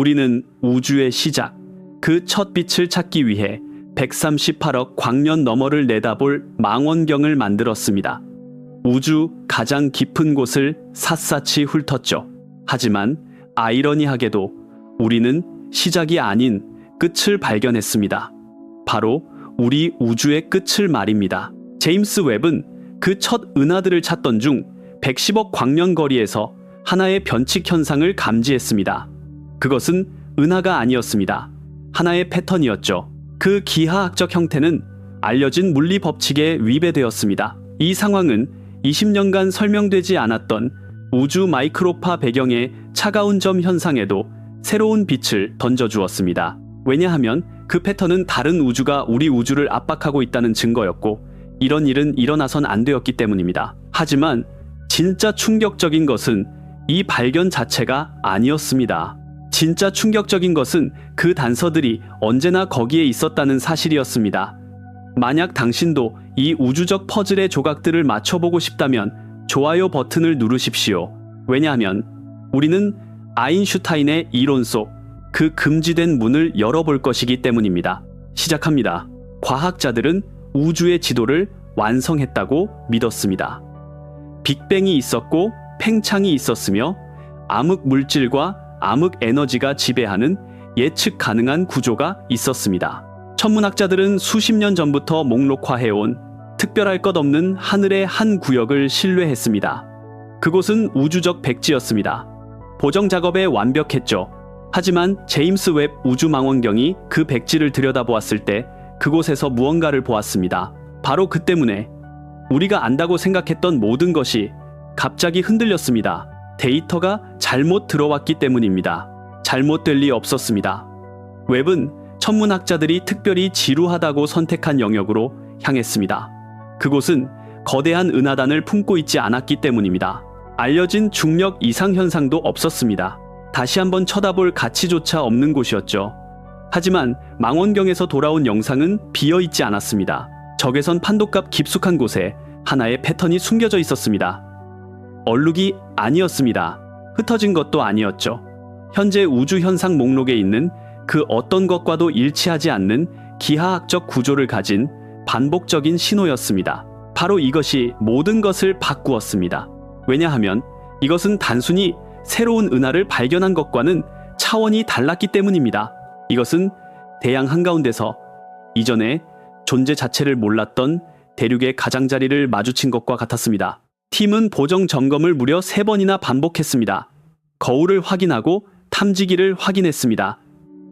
우리는 우주의 시작, 그 첫 빛을 찾기 위해 138억 광년 너머를 내다볼 망원경을 만들었습니다. 우주 가장 깊은 곳을 샅샅이 훑었죠. 하지만 아이러니하게도 우리는 시작이 아닌 끝을 발견했습니다. 바로 우리 우주의 끝을 말입니다. 제임스 웹은 그 첫 은하들을 찾던 중 110억 광년 거리에서 하나의 변칙 현상을 감지했습니다. 그것은 은하가 아니었습니다. 하나의 패턴이었죠. 그 기하학적 형태는 알려진 물리 법칙에 위배되었습니다. 이 상황은 20년간 설명되지 않았던 우주 마이크로파 배경의 차가운 점 현상에도 새로운 빛을 던져주었습니다. 왜냐하면 그 패턴은 다른 우주가 우리 우주를 압박하고 있다는 증거였고, 이런 일은 일어나선 안 되었기 때문입니다. 하지만 진짜 충격적인 것은 이 발견 자체가 아니었습니다. 진짜 충격적인 것은 그 단서들이 언제나 거기에 있었다는 사실이었습니다. 만약 당신도 이 우주적 퍼즐의 조각들을 맞춰보고 싶다면 좋아요 버튼을 누르십시오. 왜냐하면 우리는 아인슈타인의 이론 속 그 금지된 문을 열어볼 것이기 때문입니다. 시작합니다. 과학자들은 우주의 지도를 완성했다고 믿었습니다. 빅뱅이 있었고 팽창이 있었으며 암흑 물질과 암흑 에너지가 지배하는 예측 가능한 구조가 있었습니다. 천문학자들은 수십 년 전부터 목록화해온 특별할 것 없는 하늘의 한 구역을 신뢰했습니다. 그곳은 우주적 백지였습니다. 보정 작업에 완벽했죠. 하지만 제임스 웹 우주망원경이 그 백지를 들여다보았을 때 그곳에서 무언가를 보았습니다. 바로 그 때문에 우리가 안다고 생각했던 모든 것이 갑자기 흔들렸습니다. 데이터가 잘못 들어왔기 때문입니다. 잘못될 리 없었습니다. 웹은 천문학자들이 특별히 지루하다고 선택한 영역으로 향했습니다. 그곳은 거대한 은하단을 품고 있지 않았기 때문입니다. 알려진 중력 이상 현상도 없었습니다. 다시 한번 쳐다볼 가치조차 없는 곳이었죠. 하지만 망원경에서 돌아온 영상은 비어있지 않았습니다. 적외선 판도값 깊숙한 곳에 하나의 패턴이 숨겨져 있었습니다. 얼룩이 아니었습니다. 흩어진 것도 아니었죠. 현재 우주 현상 목록에 있는 그 어떤 것과도 일치하지 않는 기하학적 구조를 가진 반복적인 신호였습니다. 바로 이것이 모든 것을 바꾸었습니다. 왜냐하면 이것은 단순히 새로운 은하를 발견한 것과는 차원이 달랐기 때문입니다. 이것은 대양 한가운데서 이전에 존재 자체를 몰랐던 대륙의 가장자리를 마주친 것과 같았습니다. 팀은 보정 점검을 무려 3번이나 반복했습니다. 거울을 확인하고 탐지기를 확인했습니다.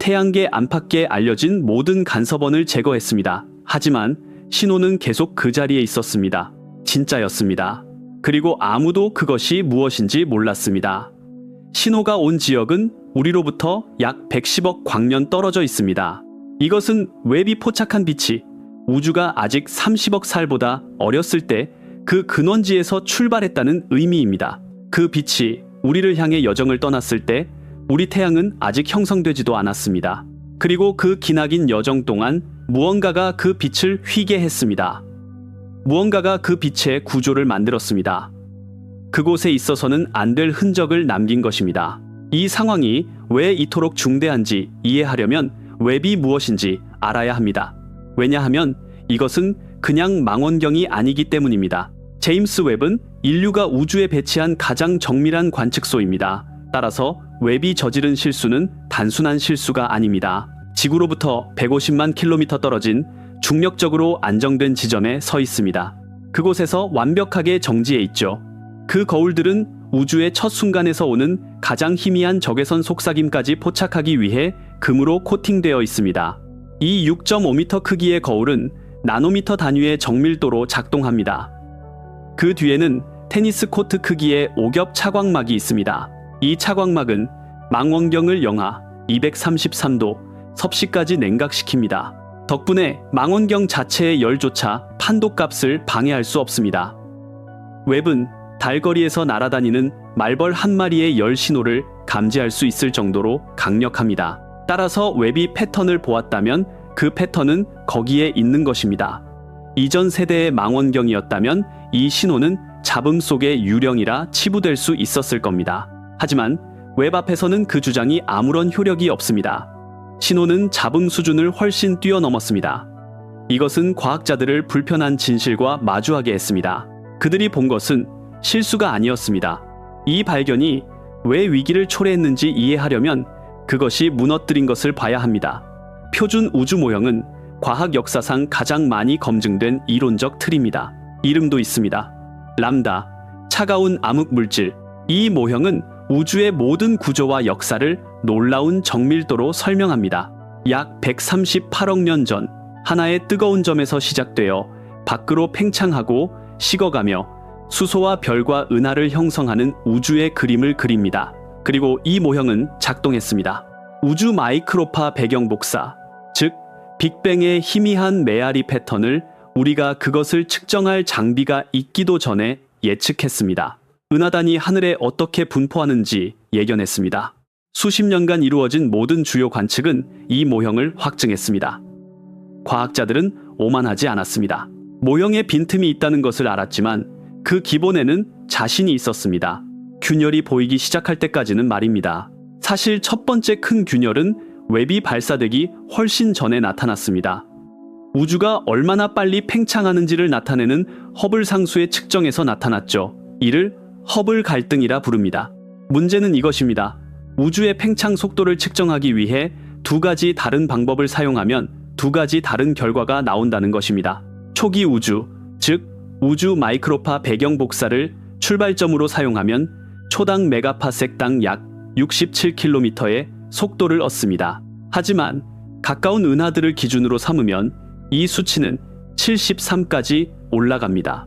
태양계 안팎에 알려진 모든 간섭원을 제거했습니다. 하지만 신호는 계속 그 자리에 있었습니다. 진짜였습니다. 그리고 아무도 그것이 무엇인지 몰랐습니다. 신호가 온 지역은 우리로부터 약 110억 광년 떨어져 있습니다. 이것은 웹이 포착한 빛이 우주가 아직 30억 살보다 어렸을 때 그 근원지에서 출발했다는 의미입니다. 그 빛이 우리를 향해 여정을 떠났을 때 우리 태양은 아직 형성되지도 않았습니다. 그리고 그 기나긴 여정 동안 무언가가 그 빛을 휘게 했습니다. 무언가가 그 빛의 구조를 만들었습니다. 그곳에 있어서는 안 될 흔적을 남긴 것입니다. 이 상황이 왜 이토록 중대한지 이해하려면 웹이 무엇인지 알아야 합니다. 왜냐하면 이것은 그냥 망원경이 아니기 때문입니다. 제임스 웹은 인류가 우주에 배치한 가장 정밀한 관측소입니다. 따라서 웹이 저지른 실수는 단순한 실수가 아닙니다. 지구로부터 150만 킬로미터 떨어진 중력적으로 안정된 지점에 서 있습니다. 그곳에서 완벽하게 정지해 있죠. 그 거울들은 우주의 첫 순간에서 오는 가장 희미한 적외선 속삭임까지 포착하기 위해 금으로 코팅되어 있습니다. 이 6.5m 크기의 거울은 나노미터 단위의 정밀도로 작동합니다. 그 뒤에는 테니스 코트 크기의 오겹 차광막이 있습니다. 이 차광막은 망원경을 영하 233도 섭씨까지 냉각시킵니다. 덕분에 망원경 자체의 열조차 판도값을 방해할 수 없습니다. 웹은 달거리에서 날아다니는 말벌 한 마리의 열 신호를 감지할 수 있을 정도로 강력합니다. 따라서 웹이 패턴을 보았다면 그 패턴은 거기에 있는 것입니다. 이전 세대의 망원경이었다면 이 신호는 잡음 속의 유령이라 치부될 수 있었을 겁니다. 하지만 웹 앞에서는 그 주장이 아무런 효력이 없습니다. 신호는 잡음 수준을 훨씬 뛰어넘었습니다. 이것은 과학자들을 불편한 진실과 마주하게 했습니다. 그들이 본 것은 실수가 아니었습니다. 이 발견이 왜 위기를 초래했는지 이해하려면 그것이 무너뜨린 것을 봐야 합니다. 표준 우주 모형은 과학 역사상 가장 많이 검증된 이론적 틀입니다. 이름도 있습니다. 람다, 차가운 암흑 물질. 이 모형은 우주의 모든 구조와 역사를 놀라운 정밀도로 설명합니다. 약 138억 년 전 하나의 뜨거운 점에서 시작되어 밖으로 팽창하고 식어가며 수소와 별과 은하를 형성하는 우주의 그림을 그립니다. 그리고 이 모형은 작동했습니다. 우주 마이크로파 배경 복사, 즉 빅뱅의 희미한 메아리 패턴을 우리가 그것을 측정할 장비가 있기도 전에 예측했습니다. 은하단이 하늘에 어떻게 분포하는지 예견했습니다. 수십 년간 이루어진 모든 주요 관측은 이 모형을 확증했습니다. 과학자들은 오만하지 않았습니다. 모형에 빈틈이 있다는 것을 알았지만 그 기본에는 자신이 있었습니다. 균열이 보이기 시작할 때까지는 말입니다. 사실 첫 번째 큰 균열은 웹이 발사되기 훨씬 전에 나타났습니다. 우주가 얼마나 빨리 팽창하는지를 나타내는 허블 상수의 측정에서 나타났죠. 이를 허블 갈등이라 부릅니다. 문제는 이것입니다. 우주의 팽창 속도를 측정하기 위해 두 가지 다른 방법을 사용하면 두 가지 다른 결과가 나온다는 것입니다. 초기 우주, 즉 우주 마이크로파 배경 복사를 출발점으로 사용하면 초당 메가파섹당 약 67km의 속도를 얻습니다. 하지만 가까운 은하들을 기준으로 삼으면 이 수치는 73까지 올라갑니다.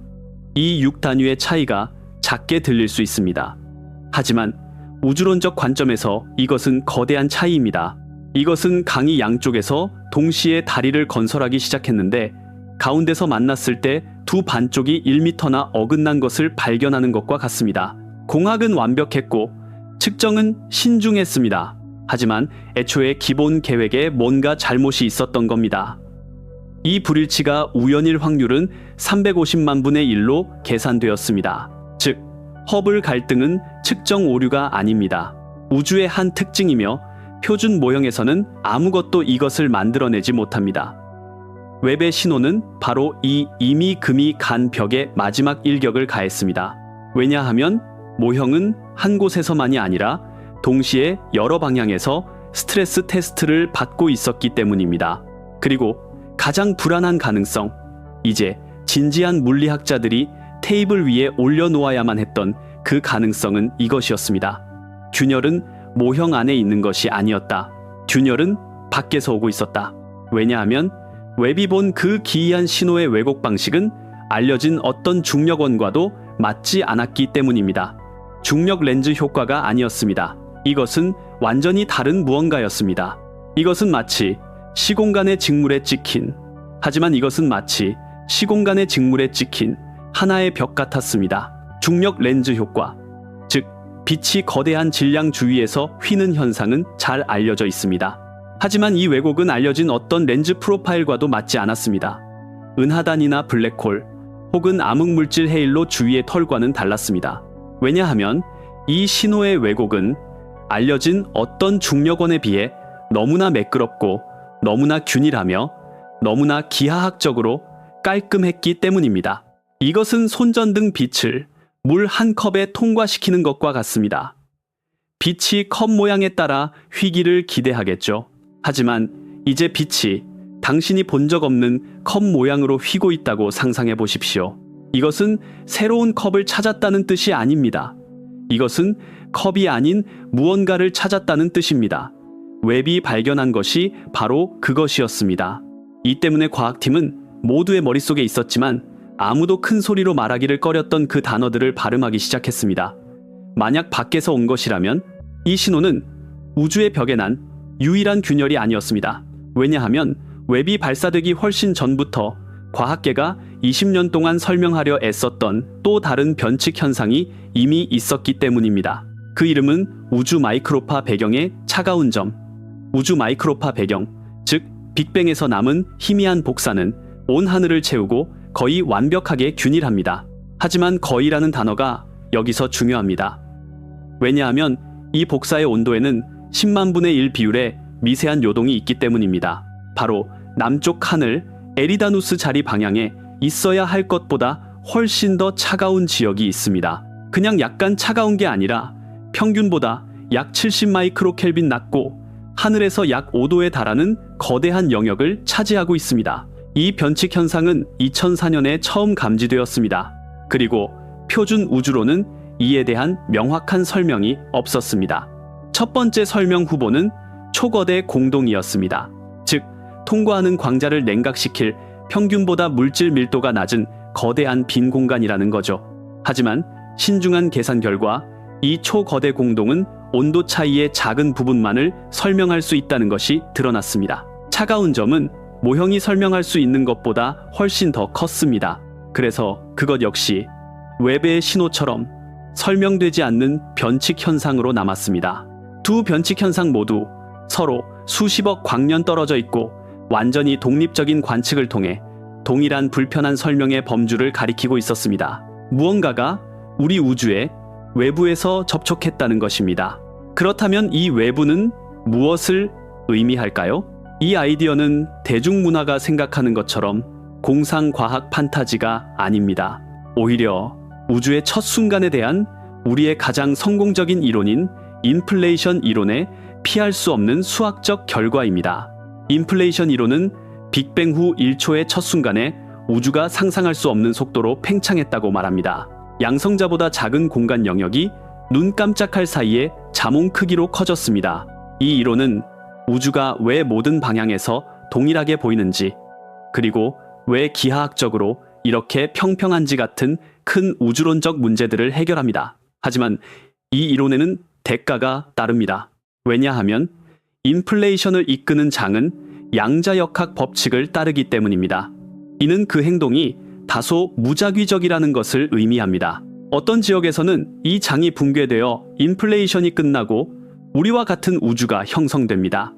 이 6단위의 차이가 작게 들릴 수 있습니다. 하지만 우주론적 관점에서 이것은 거대한 차이입니다. 이것은 강이 양쪽에서 동시에 다리를 건설하기 시작했는데 가운데서 만났을 때 두 반쪽이 1m나 어긋난 것을 발견하는 것과 같습니다. 공학은 완벽했고 측정은 신중했습니다. 하지만 애초에 기본 계획에 뭔가 잘못이 있었던 겁니다. 이 불일치가 우연일 확률은 350만 분의 1로 계산되었습니다. 즉, 허블 갈등은 측정 오류가 아닙니다. 우주의 한 특징이며 표준 모형에서는 아무것도 이것을 만들어내지 못합니다. 웹의 신호는 바로 이 이미 금이 간 벽에 마지막 일격을 가했습니다. 왜냐하면 모형은 한 곳에서만이 아니라 동시에 여러 방향에서 스트레스 테스트를 받고 있었기 때문입니다. 그리고 가장 불안한 가능성, 이제 진지한 물리학자들이 테이블 위에 올려놓아야만 했던 그 가능성은 이것이었습니다. 균열은 모형 안에 있는 것이 아니었다. 균열은 밖에서 오고 있었다. 왜냐하면 웹이 본 그 기이한 신호의 왜곡 방식은 알려진 어떤 중력원과도 맞지 않았기 때문입니다. 중력 렌즈 효과가 아니었습니다. 이것은 완전히 다른 무언가였습니다. 이것은 마치 시공간의 직물에 찍힌, 하지만 이것은 마치 시공간의 직물에 찍힌 하나의 벽 같았습니다. 중력 렌즈 효과, 즉 빛이 거대한 질량 주위에서 휘는 현상은 잘 알려져 있습니다. 하지만 이 왜곡은 알려진 어떤 렌즈 프로파일과도 맞지 않았습니다. 은하단이나 블랙홀 혹은 암흑물질 헤일로 주위의 털과는 달랐습니다. 왜냐하면 이 신호의 왜곡은 알려진 어떤 중력원에 비해 너무나 매끄럽고 너무나 균일하며 너무나 기하학적으로 깔끔했기 때문입니다. 이것은 손전등 빛을 물 한 컵에 통과시키는 것과 같습니다. 빛이 컵 모양에 따라 휘기를 기대하겠죠. 하지만 이제 빛이 당신이 본 적 없는 컵 모양으로 휘고 있다고 상상해 보십시오. 이것은 새로운 컵을 찾았다는 뜻이 아닙니다. 이것은 컵이 아닌 무언가를 찾았다는 뜻입니다. 웹이 발견한 것이 바로 그것이었습니다. 이 때문에 과학팀은 모두의 머릿속에 있었지만 아무도 큰 소리로 말하기를 꺼렸던 그 단어들을 발음하기 시작했습니다. 만약 밖에서 온 것이라면 이 신호는 우주의 벽에 난 유일한 균열이 아니었습니다. 왜냐하면 웹이 발사되기 훨씬 전부터 과학계가 20년 동안 설명하려 애썼던 또 다른 변칙 현상이 이미 있었기 때문입니다. 그 이름은 우주 마이크로파 배경의 차가운 점. 우주 마이크로파 배경, 즉 빅뱅에서 남은 희미한 복사는 온 하늘을 채우고 거의 완벽하게 균일합니다. 하지만 거의라는 단어가 여기서 중요합니다. 왜냐하면 이 복사의 온도에는 10만 분의 1 비율의 미세한 요동이 있기 때문입니다. 바로 남쪽 하늘 에리다누스 자리 방향에 있어야 할 것보다 훨씬 더 차가운 지역이 있습니다. 그냥 약간 차가운 게 아니라 평균보다 약 70 마이크로 켈빈 낮고 하늘에서 약 5도에 달하는 거대한 영역을 차지하고 있습니다. 이 변칙 현상은 2004년에 처음 감지되었습니다. 그리고 표준 우주로는 이에 대한 명확한 설명이 없었습니다. 첫 번째 설명 후보는 초거대 공동이었습니다. 즉, 통과하는 광자를 냉각시킬 평균보다 물질 밀도가 낮은 거대한 빈 공간이라는 거죠. 하지만 신중한 계산 결과 이 초거대 공동은 온도 차이의 작은 부분만을 설명할 수 있다는 것이 드러났습니다. 차가운 점은 모형이 설명할 수 있는 것보다 훨씬 더 컸습니다. 그래서 그것 역시 웹의 신호처럼 설명되지 않는 변칙 현상으로 남았습니다. 두 변칙 현상 모두 서로 수십억 광년 떨어져 있고 완전히 독립적인 관측을 통해 동일한 불편한 설명의 범주를 가리키고 있었습니다. 무언가가 우리 우주의 외부에서 접촉했다는 것입니다. 그렇다면 이 외부는 무엇을 의미할까요? 이 아이디어는 대중문화가 생각하는 것처럼 공상과학 판타지가 아닙니다. 오히려 우주의 첫 순간에 대한 우리의 가장 성공적인 이론인 인플레이션 이론의 피할 수 없는 수학적 결과입니다. 인플레이션 이론은 빅뱅 후 1초의 첫 순간에 우주가 상상할 수 없는 속도로 팽창했다고 말합니다. 양성자보다 작은 공간 영역이 눈 깜짝할 사이에 자몽 크기로 커졌습니다. 이 이론은 우주가 왜 모든 방향에서 동일하게 보이는지, 그리고 왜 기하학적으로 이렇게 평평한지 같은 큰 우주론적 문제들을 해결합니다. 하지만 이 이론에는 대가가 따릅니다. 왜냐하면 인플레이션을 이끄는 장은 양자역학 법칙을 따르기 때문입니다. 이는 그 행동이 다소 무작위적이라는 것을 의미합니다. 어떤 지역에서는 이 장이 붕괴되어 인플레이션이 끝나고 우리와 같은 우주가 형성됩니다.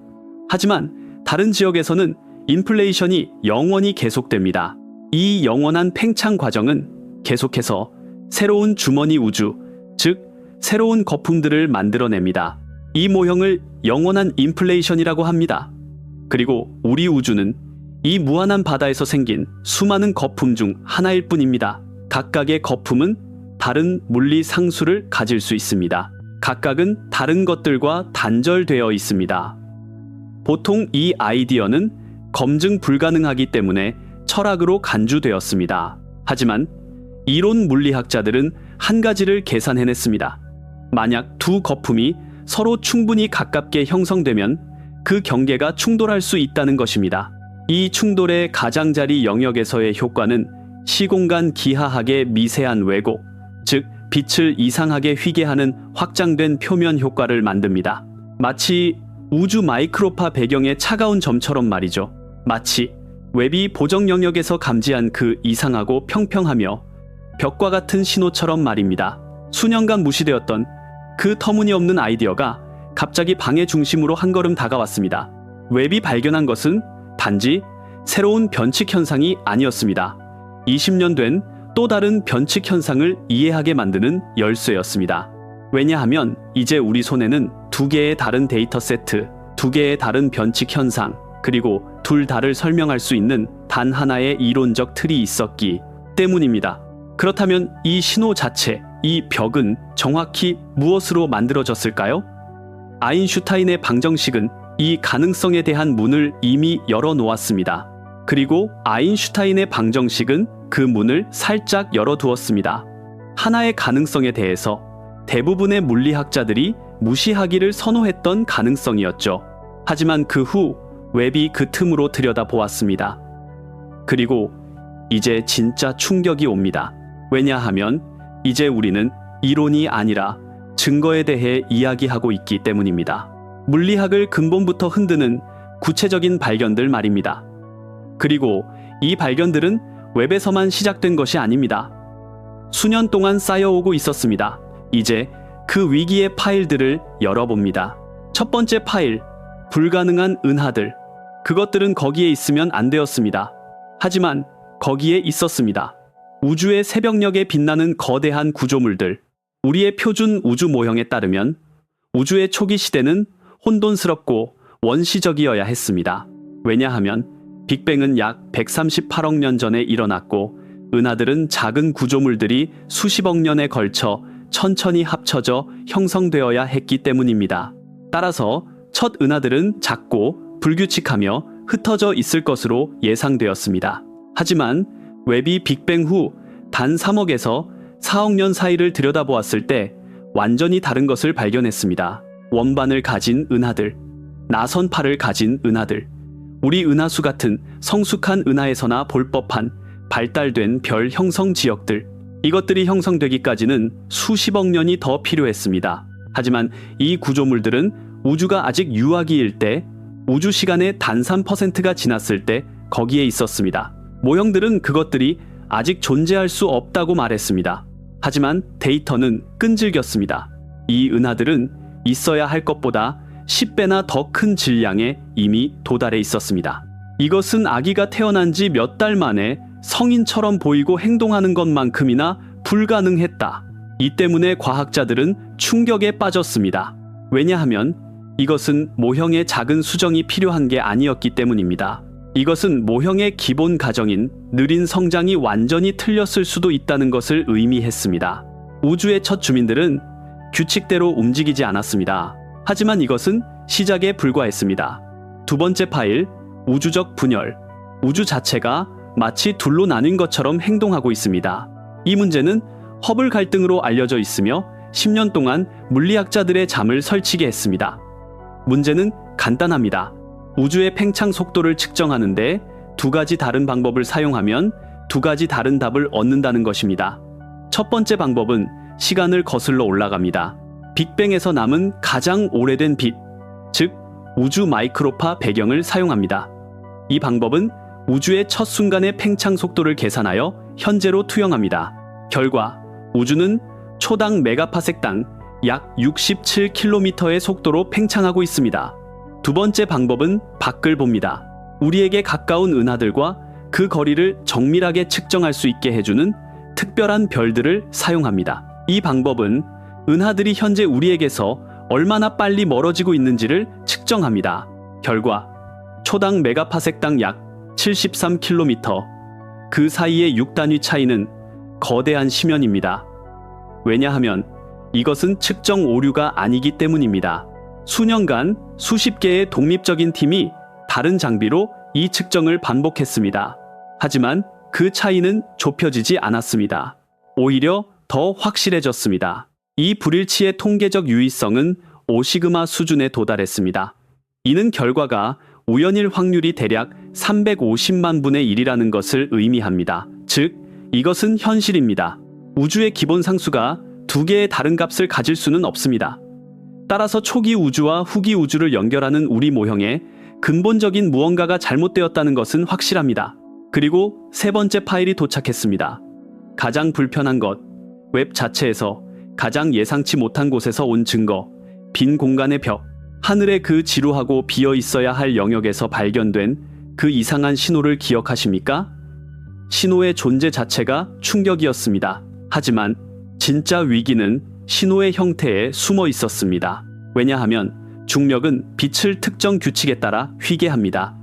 하지만 다른 지역에서는 인플레이션이 영원히 계속됩니다. 이 영원한 팽창 과정은 계속해서 새로운 주머니 우주, 즉 새로운 거품들을 만들어냅니다. 이 모형을 영원한 인플레이션이라고 합니다. 그리고 우리 우주는 이 무한한 바다에서 생긴 수많은 거품 중 하나일 뿐입니다. 각각의 거품은 다른 물리 상수를 가질 수 있습니다. 각각은 다른 것들과 단절되어 있습니다. 보통 이 아이디어는 검증 불가능하기 때문에 철학으로 간주되었습니다. 하지만 이론 물리학자들은 한 가지를 계산해냈습니다. 만약 두 거품이 서로 충분히 가깝게 형성되면 그 경계가 충돌할 수 있다는 것입니다. 이 충돌의 가장자리 영역에서의 효과는 시공간 기하학의 미세한 왜곡, 즉 빛을 이상하게 휘게 하는 확장된 표면 효과를 만듭니다. 마치 우주 마이크로파 배경의 차가운 점처럼 말이죠. 마치 웹이 보정 영역에서 감지한 그 이상하고 평평하며 벽과 같은 신호처럼 말입니다. 수년간 무시되었던 그 터무니없는 아이디어가 갑자기 방의 중심으로 한 걸음 다가왔습니다. 웹이 발견한 것은 단지 새로운 변칙 현상이 아니었습니다. 20년 된 또 다른 변칙 현상을 이해하게 만드는 열쇠였습니다. 왜냐하면 이제 우리 손에는 두 개의 다른 데이터 세트, 두 개의 다른 변칙 현상, 그리고 둘 다를 설명할 수 있는 단 하나의 이론적 틀이 있었기 때문입니다. 그렇다면 이 신호 자체, 이 벽은 정확히 무엇으로 만들어졌을까요? 아인슈타인의 방정식은 이 가능성에 대한 문을 이미 열어놓았습니다. 그리고 아인슈타인의 방정식은 그 문을 살짝 열어두었습니다. 하나의 가능성에 대해서 대부분의 물리학자들이 무시하기를 선호했던 가능성이었죠. 하지만 그 후 웹이 그 틈으로 들여다보았습니다. 그리고 이제 진짜 충격이 옵니다. 왜냐하면 이제 우리는 이론이 아니라 증거에 대해 이야기하고 있기 때문입니다. 물리학을 근본부터 흔드는 구체적인 발견들 말입니다. 그리고 이 발견들은 웹에서만 시작된 것이 아닙니다. 수년 동안 쌓여오고 있었습니다. 이제 그 위기의 파일들을 열어봅니다. 첫 번째 파일, 불가능한 은하들. 그것들은 거기에 있으면 안 되었습니다. 하지만 거기에 있었습니다. 우주의 새벽녘에 빛나는 거대한 구조물들. 우리의 표준 우주 모형에 따르면 우주의 초기 시대는 혼돈스럽고 원시적이어야 했습니다. 왜냐하면 빅뱅은 약 138억 년 전에 일어났고 은하들은 작은 구조물들이 수십억 년에 걸쳐 천천히 합쳐져 형성되어야 했기 때문입니다. 따라서 첫 은하들은 작고 불규칙하며 흩어져 있을 것으로 예상되었습니다. 하지만 웹이 빅뱅 후 단 3억에서 4억 년 사이를 들여다보았을 때 완전히 다른 것을 발견했습니다. 원반을 가진 은하들, 나선 팔을 가진 은하들, 우리 은하수 같은 성숙한 은하에서나 볼 법한 발달된 별 형성 지역들, 이것들이 형성되기까지는 수십억 년이 더 필요했습니다. 하지만 이 구조물들은 우주가 아직 유아기일 때, 우주 시간의 단 3%가 지났을 때 거기에 있었습니다. 모형들은 그것들이 아직 존재할 수 없다고 말했습니다. 하지만 데이터는 끈질겼습니다. 이 은하들은 있어야 할 것보다 10배나 더 큰 질량에 이미 도달해 있었습니다. 이것은 아기가 태어난 지 몇 달 만에 성인처럼 보이고 행동하는 것만큼이나 불가능했다. 이 때문에 과학자들은 충격에 빠졌습니다. 왜냐하면 이것은 모형의 작은 수정이 필요한 게 아니었기 때문입니다. 이것은 모형의 기본 가정인 느린 성장이 완전히 틀렸을 수도 있다는 것을 의미했습니다. 우주의 첫 주민들은 규칙대로 움직이지 않았습니다. 하지만 이것은 시작에 불과했습니다. 두 번째 파일, 우주적 분열. 우주 자체가 마치 둘로 나뉜 것처럼 행동하고 있습니다. 이 문제는 허블 갈등으로 알려져 있으며 10년 동안 물리학자들의 잠을 설치게 했습니다. 문제는 간단합니다. 우주의 팽창 속도를 측정하는데 두 가지 다른 방법을 사용하면 두 가지 다른 답을 얻는다는 것입니다. 첫 번째 방법은 시간을 거슬러 올라갑니다. 빅뱅에서 남은 가장 오래된 빛, 즉 우주 마이크로파 배경을 사용합니다. 이 방법은 우주의 첫 순간의 팽창 속도를 계산하여 현재로 투영합니다. 결과 우주는 초당 메가파섹당 약 67km의 속도로 팽창하고 있습니다. 두 번째 방법은 밖을 봅니다. 우리에게 가까운 은하들과 그 거리를 정밀하게 측정할 수 있게 해주는 특별한 별들을 사용합니다. 이 방법은 은하들이 현재 우리에게서 얼마나 빨리 멀어지고 있는지를 측정합니다. 결과 초당 메가파섹당 약 73km, 그 사이의 6단위 차이는 거대한 심연입니다. 왜냐하면 이것은 측정 오류가 아니기 때문입니다. 수년간 수십 개의 독립적인 팀이 다른 장비로 이 측정을 반복했습니다. 하지만 그 차이는 좁혀지지 않았습니다. 오히려 더 확실해졌습니다. 이 불일치의 통계적 유의성은 5시그마 수준에 도달했습니다. 이는 결과가 우연일 확률이 대략 350만 분의 1이라는 것을 의미합니다. 즉, 이것은 현실입니다. 우주의 기본 상수가 두 개의 다른 값을 가질 수는 없습니다. 따라서 초기 우주와 후기 우주를 연결하는 우리 모형에 근본적인 무언가가 잘못되었다는 것은 확실합니다. 그리고 세 번째 파일이 도착했습니다. 가장 불편한 것, 웹 자체에서 가장 예상치 못한 곳에서 온 증거, 빈 공간의 벽, 하늘의 그 지루하고 비어 있어야 할 영역에서 발견된 그 이상한 신호를 기억하십니까? 신호의 존재 자체가 충격이었습니다. 하지만 진짜 위기는 신호의 형태에 숨어 있었습니다. 왜냐하면 중력은 빛을 특정 규칙에 따라 휘게 합니다.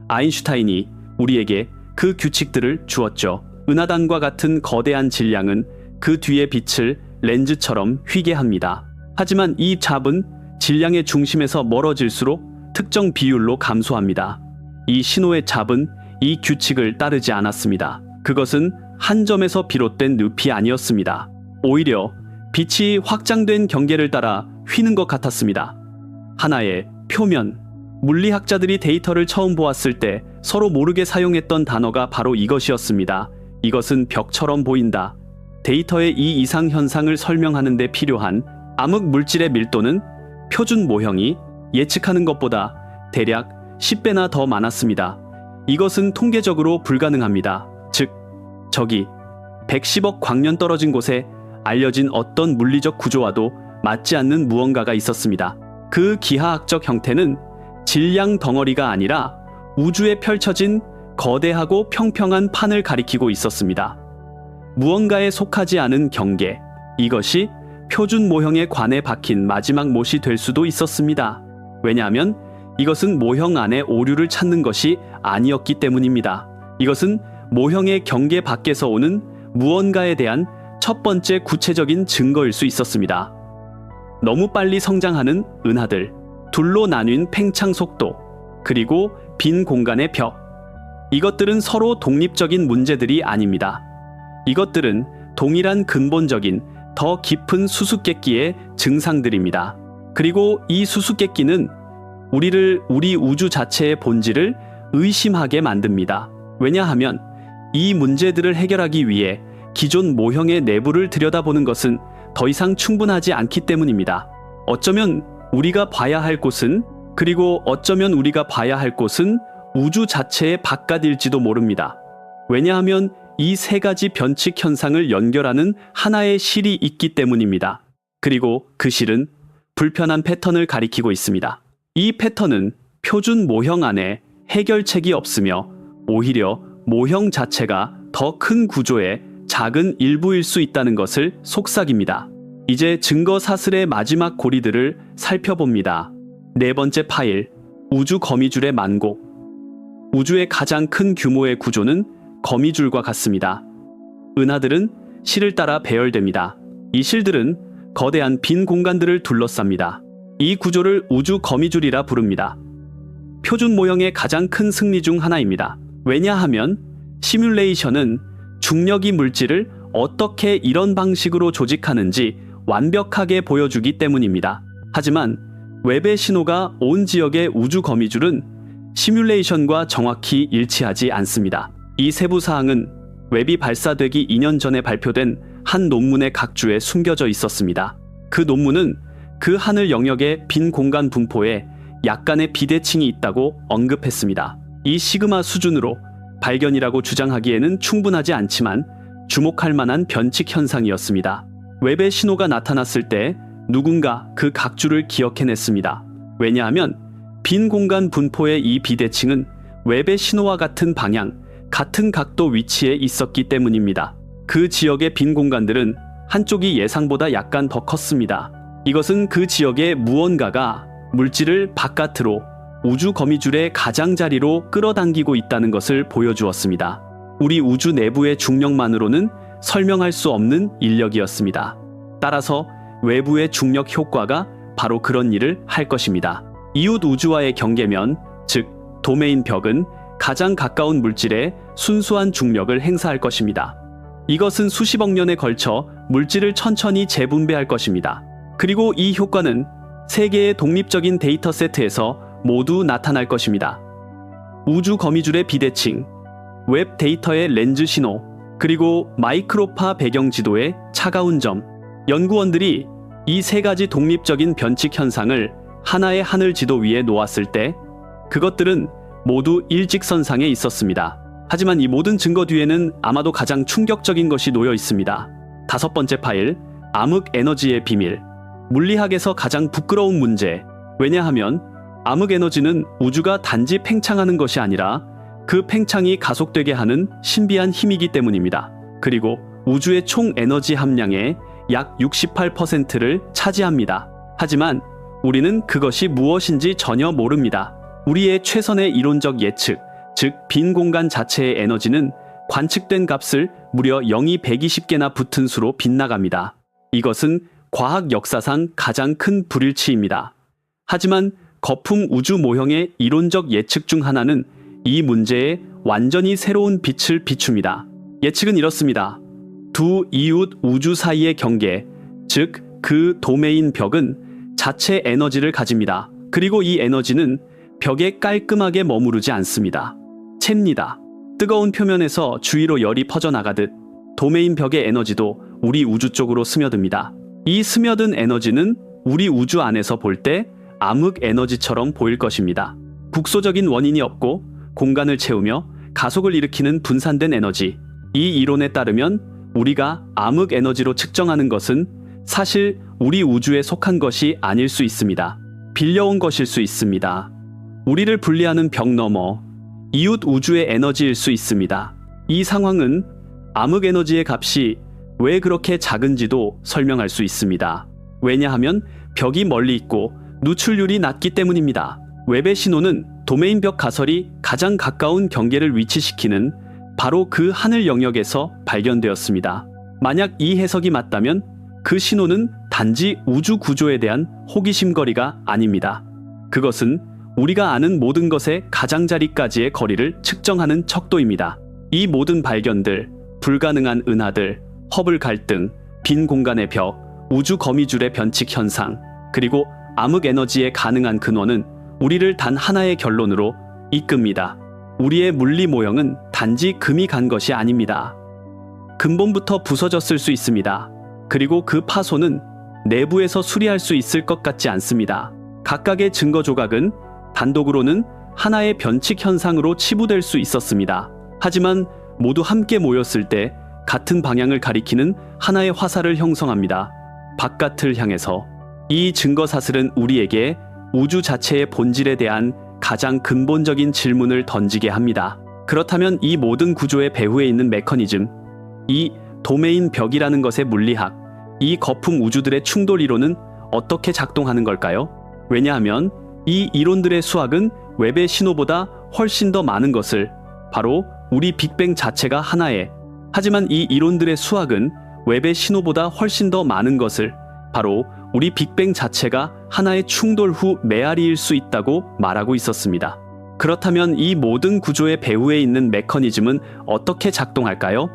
아인슈타인이 우리에게 그 규칙들을 주었죠. 은하단과 같은 거대한 질량은 그 뒤의 빛을 렌즈처럼 휘게 합니다. 하지만 이 잡은 질량의 중심에서 멀어질수록 특정 비율로 감소합니다. 이 신호의 잡은 이 규칙을 따르지 않았습니다. 그것은 한 점에서 비롯된 늪이 아니었습니다. 오히려 빛이 확장된 경계를 따라 휘는 것 같았습니다. 하나의 표면. 물리학자들이 데이터를 처음 보았을 때 서로 모르게 사용했던 단어가 바로 이것이었습니다. 이것은 벽처럼 보인다. 데이터의 이 이상 현상을 설명하는 데 필요한 암흑 물질의 밀도는 표준 모형이 예측하는 것보다 대략 10배나 더 많았습니다. 이것은 통계적으로 불가능합니다. 즉, 저기 110억 광년 떨어진 곳에 알려진 어떤 물리적 구조와도 맞지 않는 무언가가 있었습니다. 그 기하학적 형태는 질량 덩어리가 아니라 우주에 펼쳐진 거대하고 평평한 판을 가리키고 있었습니다. 무언가에 속하지 않은 경계, 이것이 표준 모형의 관에 박힌 마지막 못이 될 수도 있었습니다. 왜냐하면 이것은 모형 안에 오류를 찾는 것이 아니었기 때문입니다. 이것은 모형의 경계 밖에서 오는 무언가에 대한 첫 번째 구체적인 증거일 수 있었습니다. 너무 빨리 성장하는 은하들, 둘로 나뉜 팽창 속도, 그리고 빈 공간의 벽. 이것들은 서로 독립적인 문제들이 아닙니다. 이것들은 동일한 근본적인 더 깊은 수수께끼의 증상들입니다. 그리고 이 수수께끼는 우리 우주 자체의 본질을 의심하게 만듭니다. 왜냐하면 이 문제들을 해결하기 위해 기존 모형의 내부를 들여다보는 것은 더 이상 충분하지 않기 때문입니다. 어쩌면 우리가 봐야 할 곳은 우주 자체의 바깥일지도 모릅니다. 왜냐하면 이 세 가지 변칙 현상을 연결하는 하나의 실이 있기 때문입니다. 그리고 그 실은 불편한 패턴을 가리키고 있습니다. 이 패턴은 표준 모형 안에 해결책이 없으며 오히려 모형 자체가 더 큰 구조의 작은 일부일 수 있다는 것을 속삭입니다. 이제 증거 사슬의 마지막 고리들을 살펴봅니다. 네 번째 파일, 우주 거미줄의 만곡. 우주의 가장 큰 규모의 구조는 거미줄과 같습니다. 은하들은 실을 따라 배열됩니다. 이 실들은 거대한 빈 공간들을 둘러쌉니다. 이 구조를 우주 거미줄이라 부릅니다. 표준 모형의 가장 큰 승리 중 하나입니다. 왜냐하면 시뮬레이션은 중력이 물질을 어떻게 이런 방식으로 조직하는지 완벽하게 보여주기 때문입니다. 하지만 웹의 신호가 온 지역의 우주 거미줄은 시뮬레이션과 정확히 일치하지 않습니다. 이 세부 사항은 웹이 발사되기 2년 전에 발표된 한 논문의 각주에 숨겨져 있었습니다. 그 논문은 그 하늘 영역의 빈 공간 분포에 약간의 비대칭이 있다고 언급했습니다. 이 시그마 수준으로 발견이라고 주장하기에는 충분하지 않지만 주목할 만한 변칙 현상이었습니다. 웹의 신호가 나타났을 때 누군가 그 각주를 기억해냈습니다. 왜냐하면 빈 공간 분포의 이 비대칭은 웹의 신호와 같은 방향, 같은 각도 위치에 있었기 때문입니다. 그 지역의 빈 공간들은 한쪽이 예상보다 약간 더 컸습니다. 이것은 그 지역의 무언가가 물질을 바깥으로 우주 거미줄의 가장자리로 끌어당기고 있다는 것을 보여주었습니다. 우리 우주 내부의 중력만으로는 설명할 수 없는 인력이었습니다. 따라서 외부의 중력 효과가 바로 그런 일을 할 것입니다. 이웃 우주와의 경계면, 즉 도메인 벽은 가장 가까운 물질에 순수한 중력을 행사할 것입니다. 이것은 수십억 년에 걸쳐 물질을 천천히 재분배할 것입니다. 그리고 이 효과는 세 개의 독립적인 데이터 세트에서 모두 나타날 것입니다. 우주 거미줄의 비대칭, 웹 데이터의 렌즈 신호, 그리고 마이크로파 배경 지도의 차가운 점. 연구원들이 이 세 가지 독립적인 변칙 현상을 하나의 하늘 지도 위에 놓았을 때 그것들은 모두 일직선상에 있었습니다. 하지만 이 모든 증거 뒤에는 아마도 가장 충격적인 것이 놓여 있습니다. 다섯 번째 파일, 암흑 에너지의 비밀. 물리학에서 가장 부끄러운 문제. 왜냐하면 암흑 에너지는 우주가 단지 팽창하는 것이 아니라 그 팽창이 가속되게 하는 신비한 힘이기 때문입니다. 그리고 우주의 총 에너지 함량의 약 68%를 차지합니다. 하지만 우리는 그것이 무엇인지 전혀 모릅니다. 우리의 최선의 이론적 예측, 즉 빈 공간 자체의 에너지는 관측된 값을 무려 0이 120개나 붙은 수로 빗나갑니다. 이것은 과학 역사상 가장 큰 불일치입니다. 하지만 거품 우주 모형의 이론적 예측 중 하나는 이 문제에 완전히 새로운 빛을 비춥니다. 예측은 이렇습니다. 두 이웃 우주 사이의 경계, 즉 그 도메인 벽은 자체 에너지를 가집니다. 그리고 이 에너지는 벽에 깔끔하게 머무르지 않습니다. 챕니다. 뜨거운 표면에서 주위로 열이 퍼져나가듯 도메인 벽의 에너지도 우리 우주 쪽으로 스며듭니다. 이 스며든 에너지는 우리 우주 안에서 볼 때 암흑 에너지처럼 보일 것입니다. 국소적인 원인이 없고 공간을 채우며 가속을 일으키는 분산된 에너지. 이 이론에 따르면 우리가 암흑 에너지로 측정하는 것은 사실 우리 우주에 속한 것이 아닐 수 있습니다. 빌려온 것일 수 있습니다. 우리를 분리하는 벽 너머 이웃 우주의 에너지일 수 있습니다. 이 상황은 암흑 에너지의 값이 왜 그렇게 작은지도 설명할 수 있습니다. 왜냐하면 벽이 멀리 있고 누출률이 낮기 때문입니다. 웹의 신호는 도메인 벽 가설이 가장 가까운 경계를 위치시키는 바로 그 하늘 영역에서 발견되었습니다. 만약 이 해석이 맞다면 그 신호는 단지 우주 구조에 대한 호기심 거리가 아닙니다. 그것은 우리가 아는 모든 것의 가장자리까지의 거리를 측정하는 척도입니다. 이 모든 발견들, 불가능한 은하들, 허블 갈등, 빈 공간의 벽, 우주 거미줄의 변칙 현상, 그리고 암흑 에너지의 가능한 근원은 우리를 단 하나의 결론으로 이끕니다. 우리의 물리 모형은 단지 금이 간 것이 아닙니다. 근본부터 부서졌을 수 있습니다. 그리고 그 파손은 내부에서 수리할 수 있을 것 같지 않습니다. 각각의 증거 조각은 단독으로는 하나의 변칙 현상으로 치부될 수 있었습니다. 하지만 모두 함께 모였을 때 같은 방향을 가리키는 하나의 화살을 형성합니다. 바깥을 향해서. 이 증거 사슬은 우리에게 우주 자체의 본질에 대한 가장 근본적인 질문을 던지게 합니다. 그렇다면 이 모든 구조의 배후에 있는 메커니즘, 이 도메인 벽이라는 것의 물리학, 이 거품 우주들의 충돌 이론은 어떻게 작동하는 걸까요? 왜냐하면 이 이론들의 수학은 웹의 신호보다 훨씬 더 많은 것을, 바로 우리 빅뱅 자체가 하나에, 하지만 이 이론들의 수학은 웹의 신호보다 훨씬 더 많은 것을, 바로 우리 빅뱅 자체가 하나의 충돌 후 메아리일 수 있다고 말하고 있었습니다. 그렇다면 이 모든 구조의 배후에 있는 메커니즘은 어떻게 작동할까요?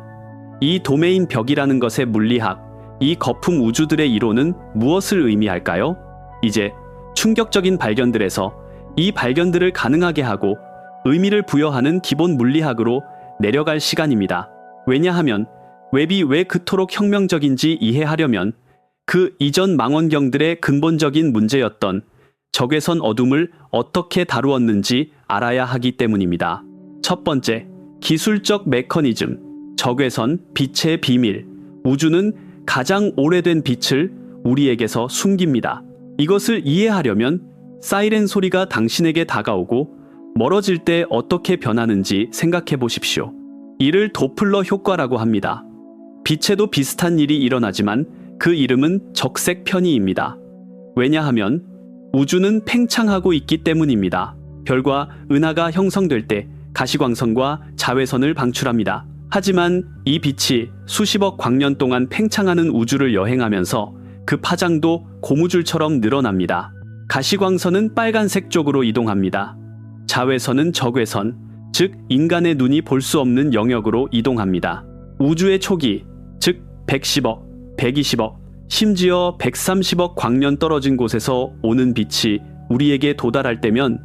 이 도메인 벽이라는 것의 물리학, 이 거품 우주들의 이론은 무엇을 의미할까요? 이제 충격적인 발견들에서 이 발견들을 가능하게 하고 의미를 부여하는 기본 물리학으로 내려갈 시간입니다. 왜냐하면 웹이 왜 그토록 혁명적인지 이해하려면 그 이전 망원경들의 근본적인 문제였던 적외선 어둠을 어떻게 다루었는지 알아야 하기 때문입니다. 첫 번째, 기술적 메커니즘, 적외선, 빛의 비밀. 우주는 가장 오래된 빛을 우리에게서 숨깁니다. 이것을 이해하려면 사이렌 소리가 당신에게 다가오고 멀어질 때 어떻게 변하는지 생각해 보십시오. 이를 도플러 효과라고 합니다. 빛에도 비슷한 일이 일어나지만 그 이름은 적색 편의입니다. 왜냐하면 우주는 팽창하고 있기 때문입니다. 별과 은하가 형성될 때 가시광선과 자외선을 방출합니다. 하지만 이 빛이 수십억 광년 동안 팽창하는 우주를 여행하면서 그 파장도 고무줄처럼 늘어납니다. 가시광선은 빨간색 쪽으로 이동합니다. 자외선은 적외선, 즉 인간의 눈이 볼 수 없는 영역으로 이동합니다. 우주의 초기, 즉 110억, 120억, 심지어 130억 광년 떨어진 곳에서 오는 빛이 우리에게 도달할 때면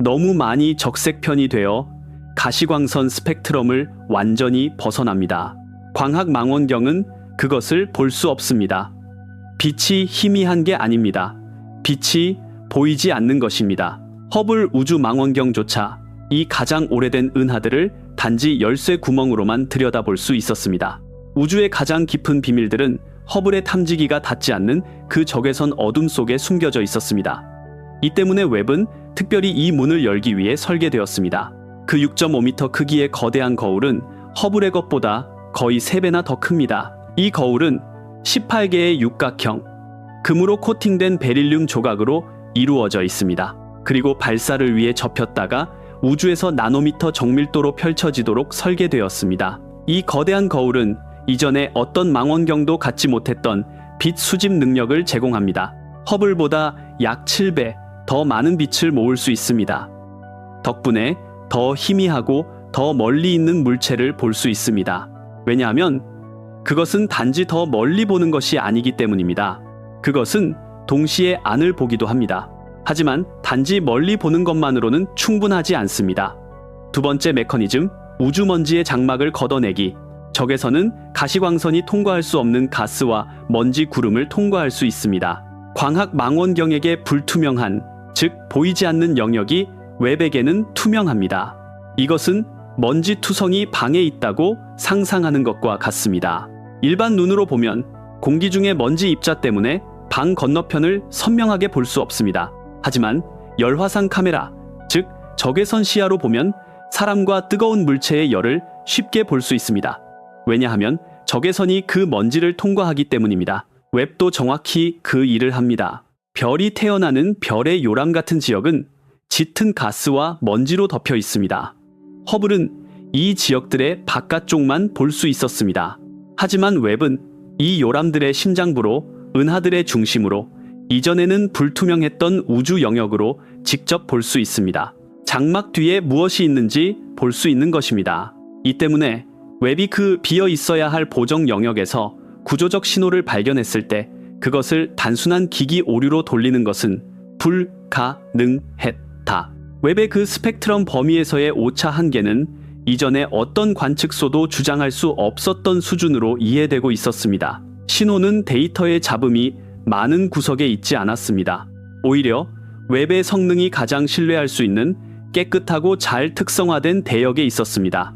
너무 많이 적색편이 되어 가시광선 스펙트럼을 완전히 벗어납니다. 광학 망원경은 그것을 볼 수 없습니다. 빛이 희미한 게 아닙니다. 빛이 보이지 않는 것입니다. 허블 우주 망원경조차 이 가장 오래된 은하들을 단지 열쇠 구멍으로만 들여다볼 수 있었습니다. 우주의 가장 깊은 비밀들은 허블의 탐지기가 닿지 않는 그 적외선 어둠 속에 숨겨져 있었습니다. 이 때문에 웹은 특별히 이 문을 열기 위해 설계되었습니다. 그 6.5m 크기의 거대한 거울은 허블의 것보다 거의 3배나 더 큽니다. 이 거울은 18개의 육각형, 금으로 코팅된 베릴륨 조각으로 이루어져 있습니다. 그리고 발사를 위해 접혔다가 우주에서 나노미터 정밀도로 펼쳐지도록 설계되었습니다. 이 거대한 거울은 이전에 어떤 망원경도 갖지 못했던 빛 수집 능력을 제공합니다. 허블보다 약 7배 더 많은 빛을 모을 수 있습니다. 덕분에 더 희미하고 더 멀리 있는 물체를 볼 수 있습니다. 왜냐하면 그것은 단지 더 멀리 보는 것이 아니기 때문입니다. 그것은 동시에 안을 보기도 합니다. 하지만 단지 멀리 보는 것만으로는 충분하지 않습니다. 두 번째 메커니즘, 우주먼지의 장막을 걷어내기. 적외선은 가시광선이 통과할 수 없는 가스와 먼지 구름을 통과할 수 있습니다. 광학 망원경에게 불투명한, 즉 보이지 않는 영역이 웹에게는 투명합니다. 이것은 먼지 투성이 방에 있다고 상상하는 것과 같습니다. 일반 눈으로 보면 공기 중의 먼지 입자 때문에 방 건너편을 선명하게 볼 수 없습니다. 하지만 열화상 카메라, 즉 적외선 시야로 보면 사람과 뜨거운 물체의 열을 쉽게 볼 수 있습니다. 왜냐하면 적외선이 그 먼지를 통과하기 때문입니다. 웹도 정확히 그 일을 합니다. 별이 태어나는 별의 요람 같은 지역은 짙은 가스와 먼지로 덮여 있습니다. 허블은 이 지역들의 바깥쪽만 볼 수 있었습니다. 하지만 웹은 이 요람들의 심장부로 은하들의 중심으로 이전에는 불투명했던 우주 영역으로 직접 볼 수 있습니다. 장막 뒤에 무엇이 있는지 볼 수 있는 것입니다. 이 때문에 웹이 그 비어 있어야 할 보정 영역에서 구조적 신호를 발견했을 때 그것을 단순한 기기 오류로 돌리는 것은 불가능했다. 웹의 그 스펙트럼 범위에서의 오차 한계는 이전에 어떤 관측소도 주장할 수 없었던 수준으로 이해되고 있었습니다. 신호는 데이터의 잡음이 많은 구석에 있지 않았습니다. 오히려 웹의 성능이 가장 신뢰할 수 있는 깨끗하고 잘 특성화된 대역에 있었습니다.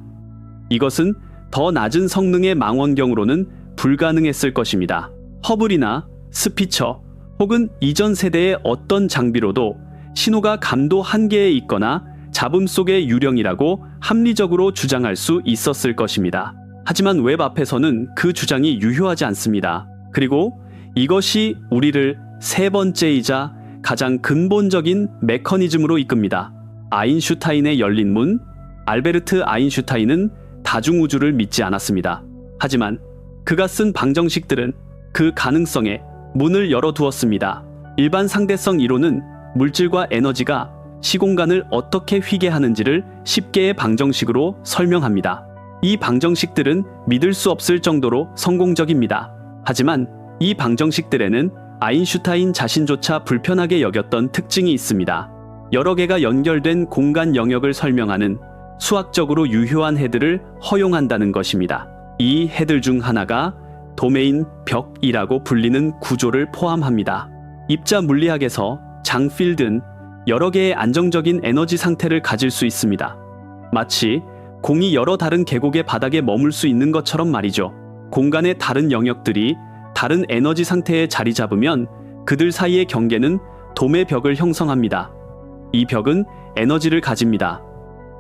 이것은 더 낮은 성능의 망원경으로는 불가능했을 것입니다. 허블이나 스피처 혹은 이전 세대의 어떤 장비로도 신호가 감도 한계에 있거나 잡음 속의 유령이라고 합리적으로 주장할 수 있었을 것입니다. 하지만 웹 앞에서는 그 주장이 유효하지 않습니다. 그리고 이것이 우리를 세 번째이자 가장 근본적인 메커니즘으로 이끕니다. 아인슈타인의 열린 문. 알베르트 아인슈타인은 다중우주를 믿지 않았습니다. 하지만 그가 쓴 방정식들은 그 가능성에 문을 열어두었습니다. 일반 상대성 이론은 물질과 에너지가 시공간을 어떻게 휘게 하는지를 10개의 방정식으로 설명합니다. 이 방정식들은 믿을 수 없을 정도로 성공적입니다. 하지만 이 방정식들에는 아인슈타인 자신조차 불편하게 여겼던 특징이 있습니다. 여러 개가 연결된 공간 영역을 설명하는 수학적으로 유효한 헤드를 허용한다는 것입니다. 이 헤드 중 하나가 도메인 벽이라고 불리는 구조를 포함합니다. 입자 물리학에서 장필드는 여러 개의 안정적인 에너지 상태를 가질 수 있습니다. 마치 공이 여러 다른 계곡의 바닥에 머물 수 있는 것처럼 말이죠. 공간의 다른 영역들이 다른 에너지 상태에 자리 잡으면 그들 사이의 경계는 도매 벽을 형성합니다. 이 벽은 에너지를 가집니다.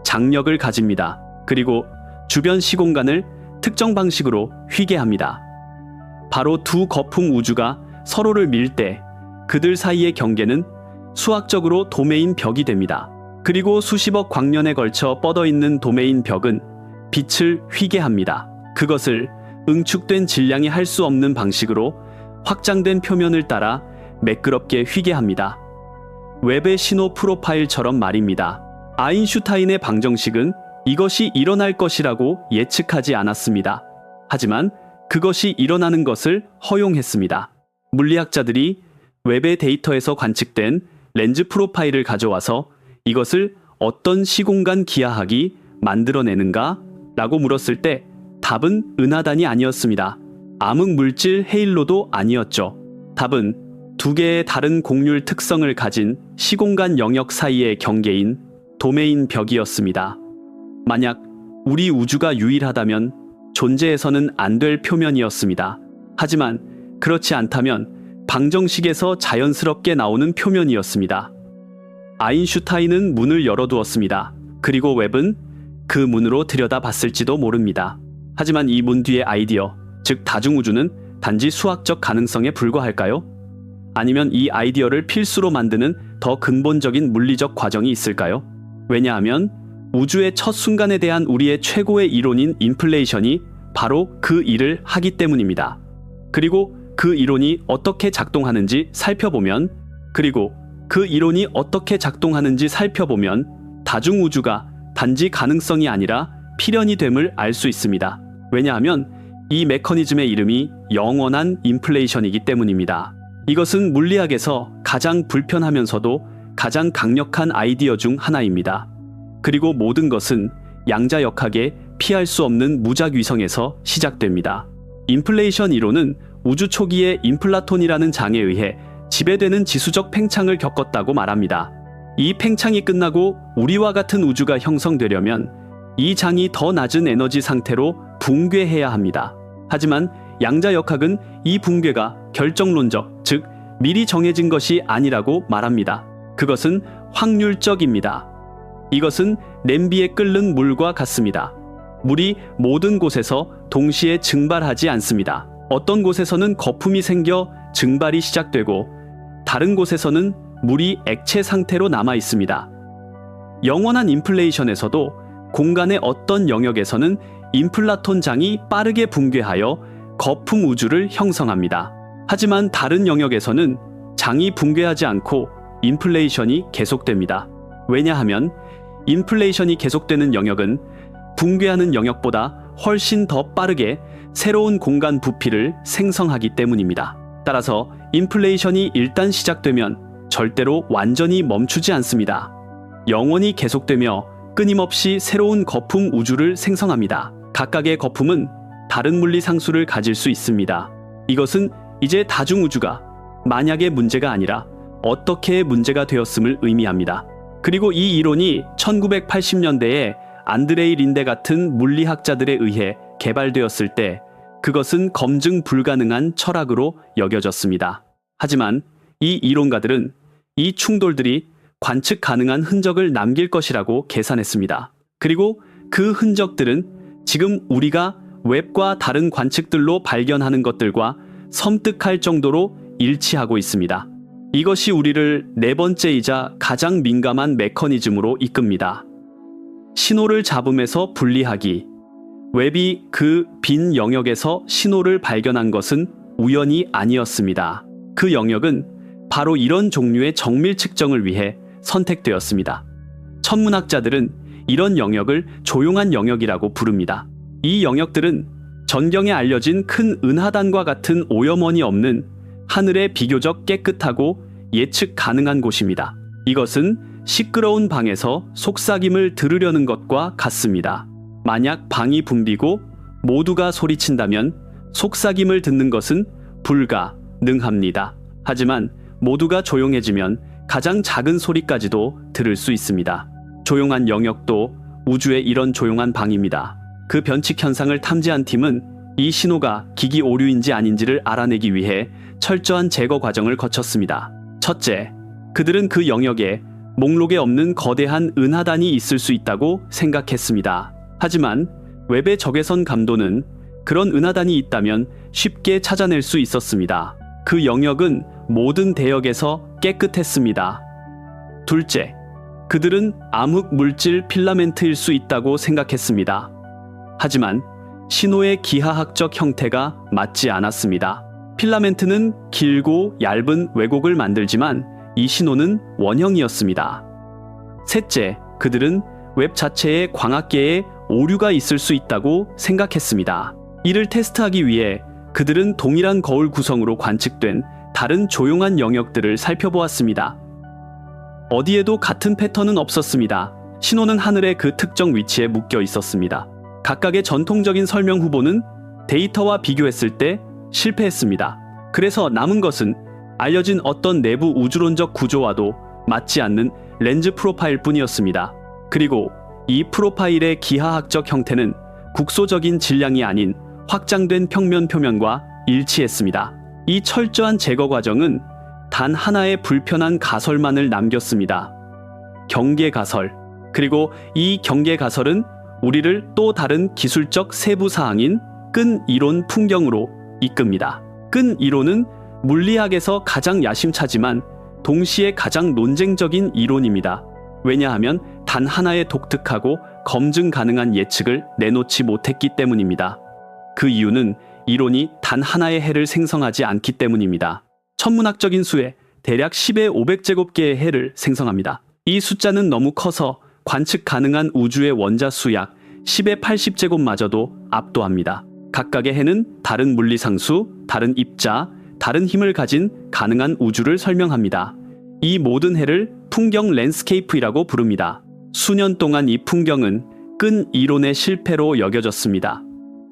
장력을 가집니다. 그리고 주변 시공간을 특정 방식으로 휘게 합니다. 바로 두 거품 우주가 서로를 밀 때 그들 사이의 경계는 수학적으로 도메인 벽이 됩니다. 그리고 수십억 광년에 걸쳐 뻗어있는 도메인 벽은 빛을 휘게 합니다. 그것을 응축된 질량이 할 수 없는 방식으로 확장된 표면을 따라 매끄럽게 휘게 합니다. 웹의 신호 프로파일처럼 말입니다. 아인슈타인의 방정식은 이것이 일어날 것이라고 예측하지 않았습니다. 하지만 그것이 일어나는 것을 허용했습니다. 물리학자들이 웹의 데이터에서 관측된 렌즈 프로파일을 가져와서 이것을 어떤 시공간 기하학이 만들어내는가? 라고 물었을 때 답은 은하단이 아니었습니다. 암흑물질 헤일로도 아니었죠. 답은 두 개의 다른 곡률 특성을 가진 시공간 영역 사이의 경계인 도메인 벽이었습니다. 만약 우리 우주가 유일하다면 존재해서는 안 될 표면이었습니다. 하지만 그렇지 않다면 방정식에서 자연스럽게 나오는 표면이었습니다. 아인슈타인은 문을 열어두었습니다. 그리고 웹은 그 문으로 들여다봤을지도 모릅니다. 하지만 이 문 뒤의 아이디어, 즉 다중우주는 단지 수학적 가능성에 불과할까요? 아니면 이 아이디어를 필수로 만드는 더 근본적인 물리적 과정이 있을까요? 왜냐하면 우주의 첫 순간에 대한 우리의 최고의 이론인 인플레이션이 바로 그 일을 하기 때문입니다. 그리고 그 이론이 어떻게 작동하는지 살펴보면 다중우주가 단지 가능성이 아니라 필연이 됨을 알 수 있습니다. 왜냐하면 이 메커니즘의 이름이 영원한 인플레이션이기 때문입니다. 이것은 물리학에서 가장 불편하면서도 가장 강력한 아이디어 중 하나입니다. 그리고 모든 것은 양자역학의 피할 수 없는 무작위성에서 시작됩니다. 인플레이션 이론은 우주 초기에 인플라톤이라는 장에 의해 지배되는 지수적 팽창을 겪었다고 말합니다. 이 팽창이 끝나고 우리와 같은 우주가 형성되려면 이 장이 더 낮은 에너지 상태로 붕괴해야 합니다. 하지만 양자역학은 이 붕괴가 결정론적, 즉 미리 정해진 것이 아니라고 말합니다. 그것은 확률적입니다. 이것은 냄비에 끓는 물과 같습니다. 물이 모든 곳에서 동시에 증발하지 않습니다. 어떤 곳에서는 거품이 생겨 증발이 시작되고 다른 곳에서는 물이 액체 상태로 남아 있습니다. 영원한 인플레이션에서도 공간의 어떤 영역에서는 인플라톤 장이 빠르게 붕괴하여 거품 우주를 형성합니다. 하지만 다른 영역에서는 장이 붕괴하지 않고 인플레이션이 계속됩니다. 왜냐하면 인플레이션이 계속되는 영역은 붕괴하는 영역보다 훨씬 더 빠르게 새로운 공간 부피를 생성하기 때문입니다. 따라서 인플레이션이 일단 시작되면 절대로 완전히 멈추지 않습니다. 영원히 계속되며 끊임없이 새로운 거품 우주를 생성합니다. 각각의 거품은 다른 물리 상수를 가질 수 있습니다. 이것은 이제 다중우주가 만약의 문제가 아니라 어떻게 문제가 되었음을 의미합니다. 그리고 이 이론이 1980년대에 안드레이 린데 같은 물리학자들에 의해 개발되었을 때 그것은 검증 불가능한 철학으로 여겨졌습니다. 하지만 이 이론가들은 이 충돌들이 관측 가능한 흔적을 남길 것이라고 계산했습니다. 그리고 그 흔적들은 지금 우리가 웹과 다른 관측들로 발견하는 것들과 섬뜩할 정도로 일치하고 있습니다. 이것이 우리를 네 번째이자 가장 민감한 메커니즘으로 이끕니다. 신호를 잡음에서 분리하기. 웹이 그 빈 영역에서 신호를 발견한 것은 우연이 아니었습니다. 그 영역은 바로 이런 종류의 정밀 측정을 위해 선택되었습니다. 천문학자들은 이런 영역을 조용한 영역이라고 부릅니다. 이 영역들은 전경에 알려진 큰 은하단과 같은 오염원이 없는 하늘의 비교적 깨끗하고 예측 가능한 곳입니다. 이것은 시끄러운 방에서 속삭임을 들으려는 것과 같습니다. 만약 방이 붐비고 모두가 소리친다면 속삭임을 듣는 것은 불가능합니다. 하지만 모두가 조용해지면 가장 작은 소리까지도 들을 수 있습니다. 조용한 영역도 우주의 이런 조용한 방입니다. 그 변칙 현상을 탐지한 팀은 이 신호가 기기 오류인지 아닌지를 알아내기 위해 철저한 제거 과정을 거쳤습니다. 첫째, 그들은 그 영역에 목록에 없는 거대한 은하단이 있을 수 있다고 생각했습니다. 하지만 웹의 적외선 감도는 그런 은하단이 있다면 쉽게 찾아낼 수 있었습니다. 그 영역은 모든 대역에서 깨끗했습니다. 둘째, 그들은 암흑 물질 필라멘트일 수 있다고 생각했습니다. 하지만 신호의 기하학적 형태가 맞지 않았습니다. 필라멘트는 길고 얇은 왜곡을 만들지만 이 신호는 원형이었습니다. 셋째, 그들은 웹 자체에 광학계에 오류가 있을 수 있다고 생각했습니다. 이를 테스트하기 위해 그들은 동일한 거울 구성으로 관측된 다른 조용한 영역들을 살펴보았습니다. 어디에도 같은 패턴은 없었습니다. 신호는 하늘의 그 특정 위치에 묶여 있었습니다. 각각의 전통적인 설명 후보는 데이터와 비교했을 때 실패했습니다. 그래서 남은 것은 알려진 어떤 내부 우주론적 구조와도 맞지 않는 렌즈 프로파일 뿐이었습니다. 그리고 이 프로파일의 기하학적 형태는 국소적인 질량이 아닌 확장된 평면 표면과 일치했습니다. 이 철저한 제거 과정은 단 하나의 불편한 가설만을 남겼습니다. 경계 가설. 그리고 이 경계 가설은 우리를 또 다른 기술적 세부 사항인 끈 이론 풍경으로 이끕니다. 끈 이론은 물리학에서 가장 야심차지만 동시에 가장 논쟁적인 이론입니다. 왜냐하면 단 하나의 독특하고 검증 가능한 예측을 내놓지 못했기 때문입니다. 그 이유는 이론이 단 하나의 해를 생성하지 않기 때문입니다. 천문학적인 수에 대략 10의 500제곱개의 해를 생성합니다. 이 숫자는 너무 커서 관측 가능한 우주의 원자수 약 10의 80제곱마저도 압도합니다. 각각의 해는 다른 물리상수, 다른 입자, 다른 힘을 가진 가능한 우주를 설명합니다. 이 모든 해를 풍경 랜드스케이프이라고 부릅니다. 수년 동안 이 풍경은 끈 이론의 실패로 여겨졌습니다.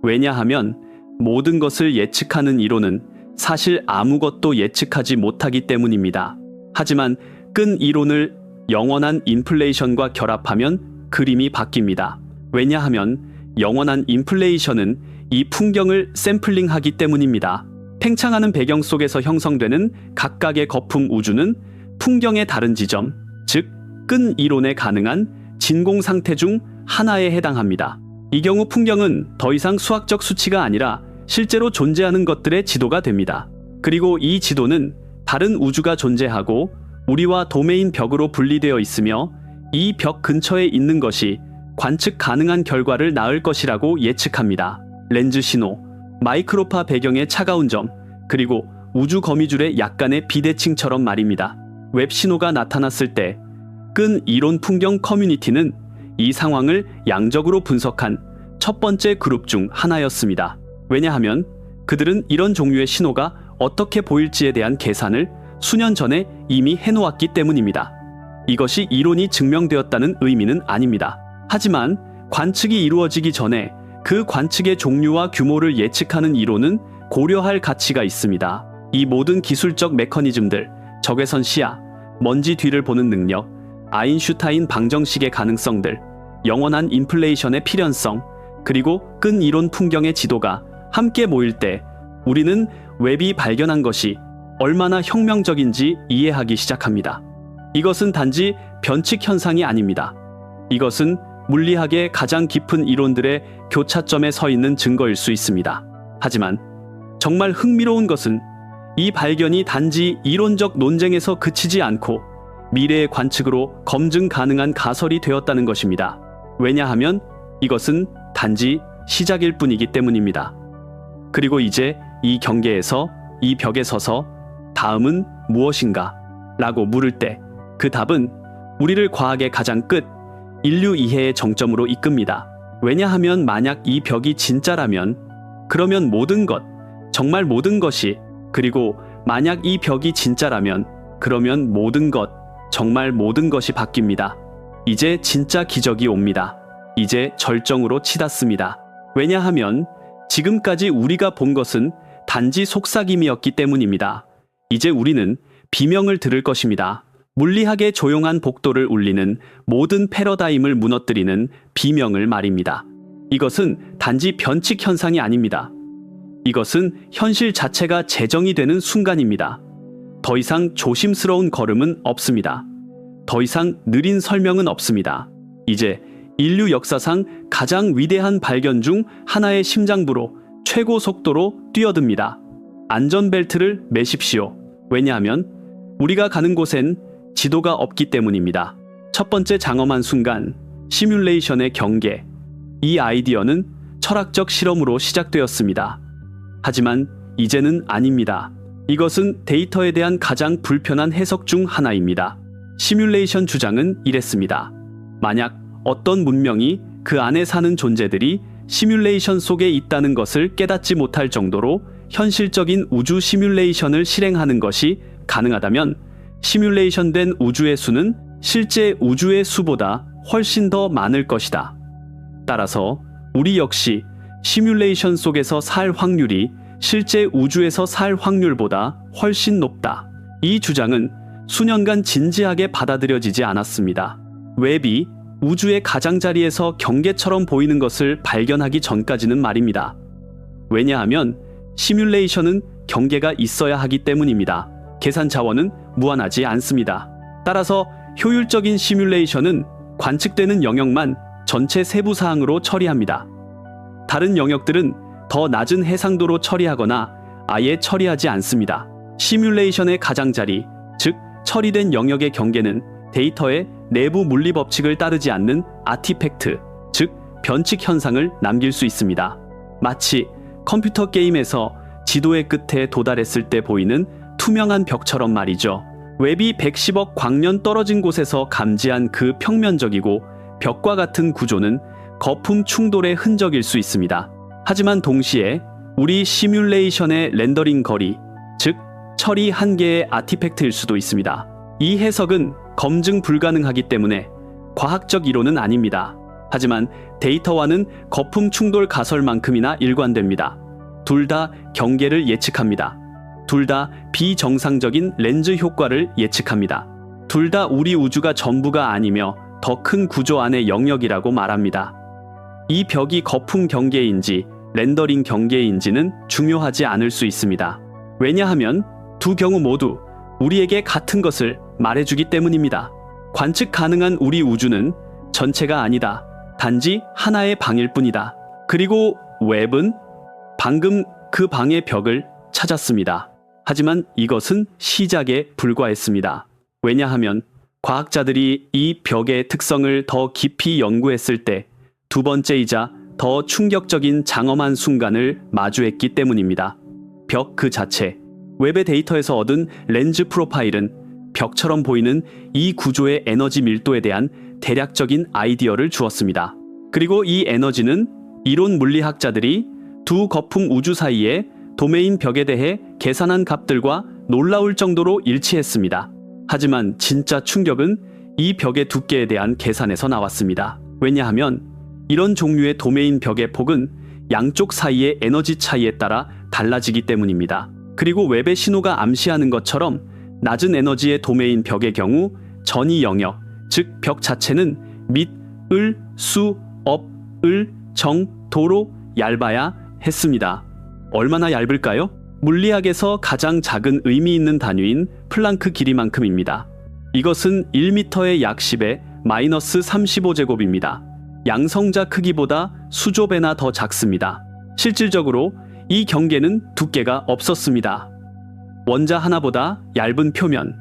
왜냐하면 모든 것을 예측하는 이론은 사실 아무것도 예측하지 못하기 때문입니다. 하지만 끈 이론을 영원한 인플레이션과 결합하면 그림이 바뀝니다. 왜냐하면 영원한 인플레이션은 이 풍경을 샘플링하기 때문입니다. 팽창하는 배경 속에서 형성되는 각각의 거품 우주는 풍경의 다른 지점, 즉 끈 이론에 가능한 진공 상태 중 하나에 해당합니다. 이 경우 풍경은 더 이상 수학적 수치가 아니라 실제로 존재하는 것들의 지도가 됩니다. 그리고 이 지도는 다른 우주가 존재하고 우리와 도메인 벽으로 분리되어 있으며 이 벽 근처에 있는 것이 관측 가능한 결과를 낳을 것이라고 예측합니다. 렌즈 신호, 마이크로파 배경의 차가운 점, 그리고 우주 거미줄의 약간의 비대칭처럼 말입니다. 웹 신호가 나타났을 때 끈 이론 풍경 커뮤니티는 이 상황을 양적으로 분석한 첫 번째 그룹 중 하나였습니다. 왜냐하면 그들은 이런 종류의 신호가 어떻게 보일지에 대한 계산을 수년 전에 이미 해놓았기 때문입니다. 이것이 이론이 증명되었다는 의미는 아닙니다. 하지만 관측이 이루어지기 전에 그 관측의 종류와 규모를 예측하는 이론은 고려할 가치가 있습니다. 이 모든 기술적 메커니즘들, 적외선 시야, 먼지 뒤를 보는 능력, 아인슈타인 방정식의 가능성들, 영원한 인플레이션의 필연성, 그리고 끈 이론 풍경의 지도가 함께 모일 때 우리는 웹이 발견한 것이 얼마나 혁명적인지 이해하기 시작합니다. 이것은 단지 변칙 현상이 아닙니다. 이것은 물리학의 가장 깊은 이론들의 교차점에 서 있는 증거일 수 있습니다. 하지만 정말 흥미로운 것은 이 발견이 단지 이론적 논쟁에서 그치지 않고 미래의 관측으로 검증 가능한 가설이 되었다는 것입니다. 왜냐하면 이것은 단지 시작일 뿐이기 때문입니다. 그리고 이제 이 경계에서, 이 벽에 서서 다음은 무엇인가? 라고 물을 때 그 답은 우리를 과학의 가장 끝, 인류 이해의 정점으로 이끕니다. 왜냐하면 만약 이 벽이 진짜라면 그러면 모든 것, 정말 모든 것이, 그리고 만약 이 벽이 진짜라면 그러면 모든 것, 정말 모든 것이 바뀝니다. 이제 진짜 기적이 옵니다. 이제 절정으로 치닫습니다. 왜냐하면 지금까지 우리가 본 것은 단지 속삭임이었기 때문입니다. 이제 우리는 비명을 들을 것입니다. 물리학의 조용한 복도를 울리는 모든 패러다임을 무너뜨리는 비명을 말입니다. 이것은 단지 변칙 현상이 아닙니다. 이것은 현실 자체가 재정이 되는 순간입니다. 더 이상 조심스러운 걸음은 없습니다. 더 이상 느린 설명은 없습니다. 이제 인류 역사상 가장 위대한 발견 중 하나의 심장부로 최고 속도로 뛰어듭니다. 안전벨트를 매십시오. 왜냐하면 우리가 가는 곳엔 지도가 없기 때문입니다. 첫 번째 장엄한 순간, 시뮬레이션의 경계. 이 아이디어는 철학적 실험으로 시작되었습니다. 하지만 이제는 아닙니다. 이것은 데이터에 대한 가장 불편한 해석 중 하나입니다. 시뮬레이션 주장은 이랬습니다. 만약 어떤 문명이 그 안에 사는 존재들이 시뮬레이션 속에 있다는 것을 깨닫지 못할 정도로 현실적인 우주 시뮬레이션을 실행하는 것이 가능하다면 시뮬레이션된 우주의 수는 실제 우주의 수보다 훨씬 더 많을 것이다. 따라서 우리 역시 시뮬레이션 속에서 살 확률이 실제 우주에서 살 확률보다 훨씬 높다. 이 주장은 수년간 진지하게 받아들여지지 않았습니다. 웹이 우주의 가장자리에서 경계처럼 보이는 것을 발견하기 전까지는 말입니다. 왜냐하면 시뮬레이션은 경계가 있어야 하기 때문입니다. 계산 자원은 무한하지 않습니다. 따라서 효율적인 시뮬레이션은 관측되는 영역만 전체 세부 사항으로 처리합니다. 다른 영역들은 더 낮은 해상도로 처리하거나 아예 처리하지 않습니다. 시뮬레이션의 가장자리, 즉 처리된 영역의 경계는 데이터의 내부 물리 법칙을 따르지 않는 아티팩트, 즉 변칙 현상을 남길 수 있습니다. 마치 컴퓨터 게임에서 지도의 끝에 도달했을 때 보이는 투명한 벽처럼 말이죠. 웹이 110억 광년 떨어진 곳에서 감지한 그 평면적이고 벽과 같은 구조는 거품 충돌의 흔적일 수 있습니다. 하지만 동시에 우리 시뮬레이션의 렌더링 거리, 즉 처리 한계의 아티팩트일 수도 있습니다. 이 해석은 검증 불가능하기 때문에 과학적 이론은 아닙니다. 하지만 데이터와는 거품 충돌 가설만큼이나 일관됩니다. 둘 다 경계를 예측합니다. 둘 다 비정상적인 렌즈 효과를 예측합니다. 둘 다 우리 우주가 전부가 아니며 더 큰 구조 안의 영역이라고 말합니다. 이 벽이 거품 경계인지 렌더링 경계인지는 중요하지 않을 수 있습니다. 왜냐하면 두 경우 모두 우리에게 같은 것을 말해주기 때문입니다. 관측 가능한 우리 우주는 전체가 아니다. 단지 하나의 방일 뿐이다. 그리고 웹은 방금 그 방의 벽을 찾았습니다. 하지만 이것은 시작에 불과했습니다. 왜냐하면 과학자들이 이 벽의 특성을 더 깊이 연구했을 때 두 번째이자 더 충격적인 장엄한 순간을 마주했기 때문입니다. 벽 그 자체, 웹의 데이터에서 얻은 렌즈 프로파일은 벽처럼 보이는 이 구조의 에너지 밀도에 대한 대략적인 아이디어를 주었습니다. 그리고 이 에너지는 이론 물리학자들이 두 거품 우주 사이의 도메인 벽에 대해 계산한 값들과 놀라울 정도로 일치했습니다. 하지만 진짜 충격은 이 벽의 두께에 대한 계산에서 나왔습니다. 왜냐하면 이런 종류의 도메인 벽의 폭은 양쪽 사이의 에너지 차이에 따라 달라지기 때문입니다. 그리고 웹의 신호가 암시하는 것처럼 낮은 에너지의 도메인 벽의 경우 전이 영역, 즉 벽 자체는 밑, 을, 수, 업, 을, 정, 도로 얇아야 했습니다. 얼마나 얇을까요? 물리학에서 가장 작은 의미 있는 단위인 플랑크 길이만큼입니다. 이것은 1m의 약 10의 마이너스 35제곱입니다. 양성자 크기보다 수조 배나 더 작습니다. 실질적으로 이 경계는 두께가 없었습니다. 원자 하나보다 얇은 표면.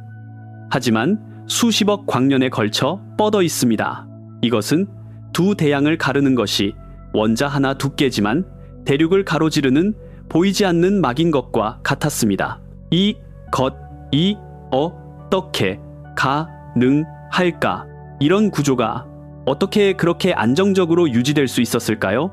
하지만 수십억 광년에 걸쳐 뻗어 있습니다. 이것은 두 대양을 가르는 것이 원자 하나 두께지만 대륙을 가로지르는 보이지 않는 막인 것과 같았습니다. 이 어떻게 가능할까? 이런 구조가 어떻게 그렇게 안정적으로 유지될 수 있었을까요?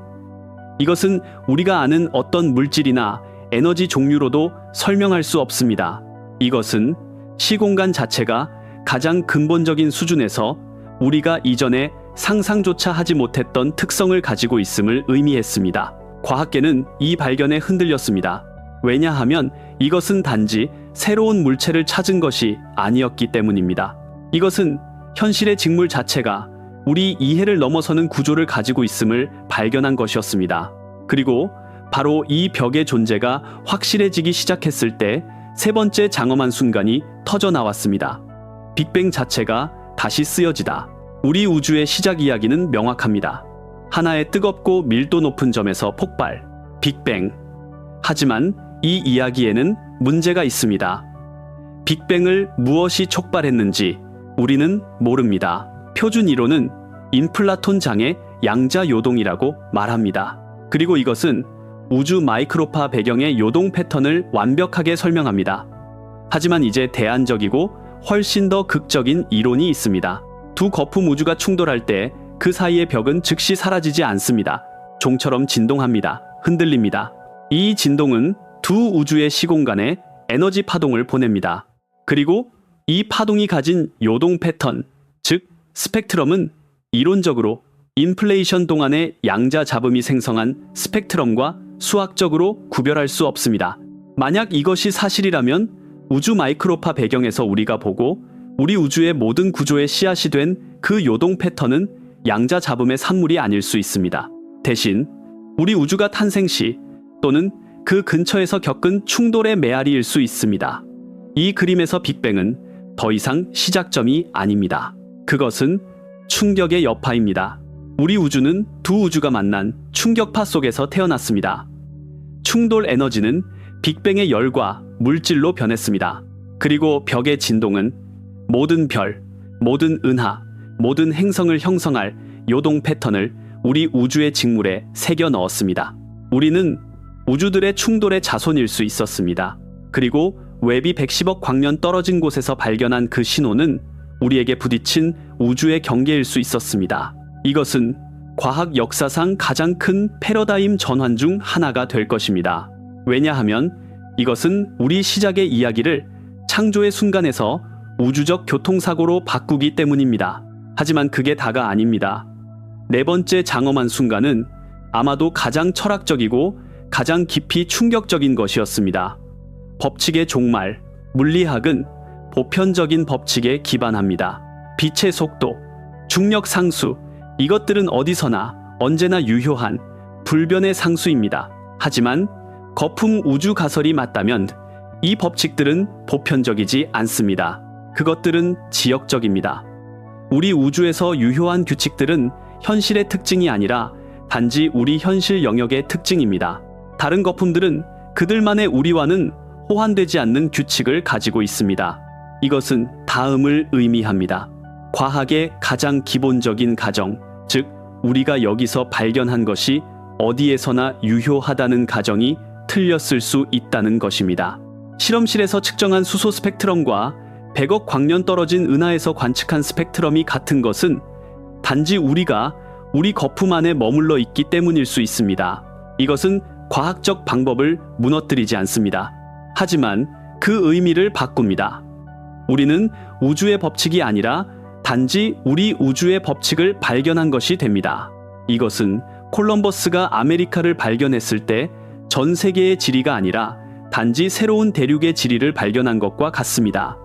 이것은 우리가 아는 어떤 물질이나 에너지 종류로도 설명할 수 없습니다. 이것은 시공간 자체가 가장 근본적인 수준에서 우리가 이전에 상상조차 하지 못했던 특성을 가지고 있음을 의미했습니다. 과학계는 이 발견에 흔들렸습니다. 왜냐하면 이것은 단지 새로운 물체를 찾은 것이 아니었기 때문입니다. 이것은 현실의 직물 자체가 우리 이해를 넘어서는 구조를 가지고 있음을 발견한 것이었습니다. 그리고 바로 이 벽의 존재가 확실해지기 시작했을 때 세 번째 장엄한 순간이 터져 나왔습니다. 빅뱅 자체가 다시 쓰여지다. 우리 우주의 시작 이야기는 명확합니다. 하나의 뜨겁고 밀도 높은 점에서 폭발, 빅뱅. 하지만 이 이야기에는 문제가 있습니다. 빅뱅을 무엇이 촉발했는지 우리는 모릅니다. 표준 이론은 인플라톤 장의 양자 요동이라고 말합니다. 그리고 이것은 우주 마이크로파 배경의 요동 패턴을 완벽하게 설명합니다. 하지만 이제 대안적이고 훨씬 더 극적인 이론이 있습니다. 두 거품 우주가 충돌할 때 그 사이의 벽은 즉시 사라지지 않습니다. 종처럼 진동합니다. 흔들립니다. 이 진동은 두 우주의 시공간에 에너지 파동을 보냅니다. 그리고 이 파동이 가진 요동 패턴, 즉 스펙트럼은 이론적으로 인플레이션 동안의 양자 잡음이 생성한 스펙트럼과 수학적으로 구별할 수 없습니다. 만약 이것이 사실이라면 우주 마이크로파 배경에서 우리가 보고 우리 우주의 모든 구조의 씨앗이 된 그 요동 패턴은 양자 잡음의 산물이 아닐 수 있습니다. 대신 우리 우주가 탄생 시 또는 그 근처에서 겪은 충돌의 메아리일 수 있습니다. 이 그림에서 빅뱅은 더 이상 시작점이 아닙니다. 그것은 충격의 여파입니다. 우리 우주는 두 우주가 만난 충격파 속에서 태어났습니다. 충돌 에너지는 빅뱅의 열과 물질로 변했습니다. 그리고 벽의 진동은 모든 별, 모든 은하, 모든 행성을 형성할 요동 패턴을 우리 우주의 직물에 새겨 넣었습니다. 우리는 우주들의 충돌의 자손일 수 있었습니다. 그리고 웹이 110억 광년 떨어진 곳에서 발견한 그 신호는 우리에게 부딪힌 우주의 경계일 수 있었습니다. 이것은 과학 역사상 가장 큰 패러다임 전환 중 하나가 될 것입니다. 왜냐하면 이것은 우리 시작의 이야기를 창조의 순간에서 우주적 교통사고로 바꾸기 때문입니다. 하지만 그게 다가 아닙니다. 네 번째 장엄한 순간은 아마도 가장 철학적이고 가장 깊이 충격적인 것이었습니다. 법칙의 종말, 물리학은 보편적인 법칙에 기반합니다. 빛의 속도, 중력 상수, 이것들은 어디서나 언제나 유효한 불변의 상수입니다. 하지만 거품 우주 가설이 맞다면 이 법칙들은 보편적이지 않습니다. 그것들은 지역적입니다. 우리 우주에서 유효한 규칙들은 현실의 특징이 아니라 단지 우리 현실 영역의 특징입니다. 다른 거품들은 그들만의 우리와는 호환되지 않는 규칙을 가지고 있습니다. 이것은 다음을 의미합니다. 과학의 가장 기본적인 가정, 즉 우리가 여기서 발견한 것이 어디에서나 유효하다는 가정이 틀렸을 수 있다는 것입니다. 실험실에서 측정한 수소 스펙트럼과 100억 광년 떨어진 은하에서 관측한 스펙트럼이 같은 것은 단지 우리가 우리 거품 안에 머물러 있기 때문일 수 있습니다. 이것은 과학적 방법을 무너뜨리지 않습니다. 하지만 그 의미를 바꿉니다. 우리는 우주의 법칙이 아니라 단지 우리 우주의 법칙을 발견한 것이 됩니다. 이것은 콜럼버스가 아메리카를 발견했을 때 전 세계의 지리가 아니라 단지 새로운 대륙의 지리를 발견한 것과 같습니다.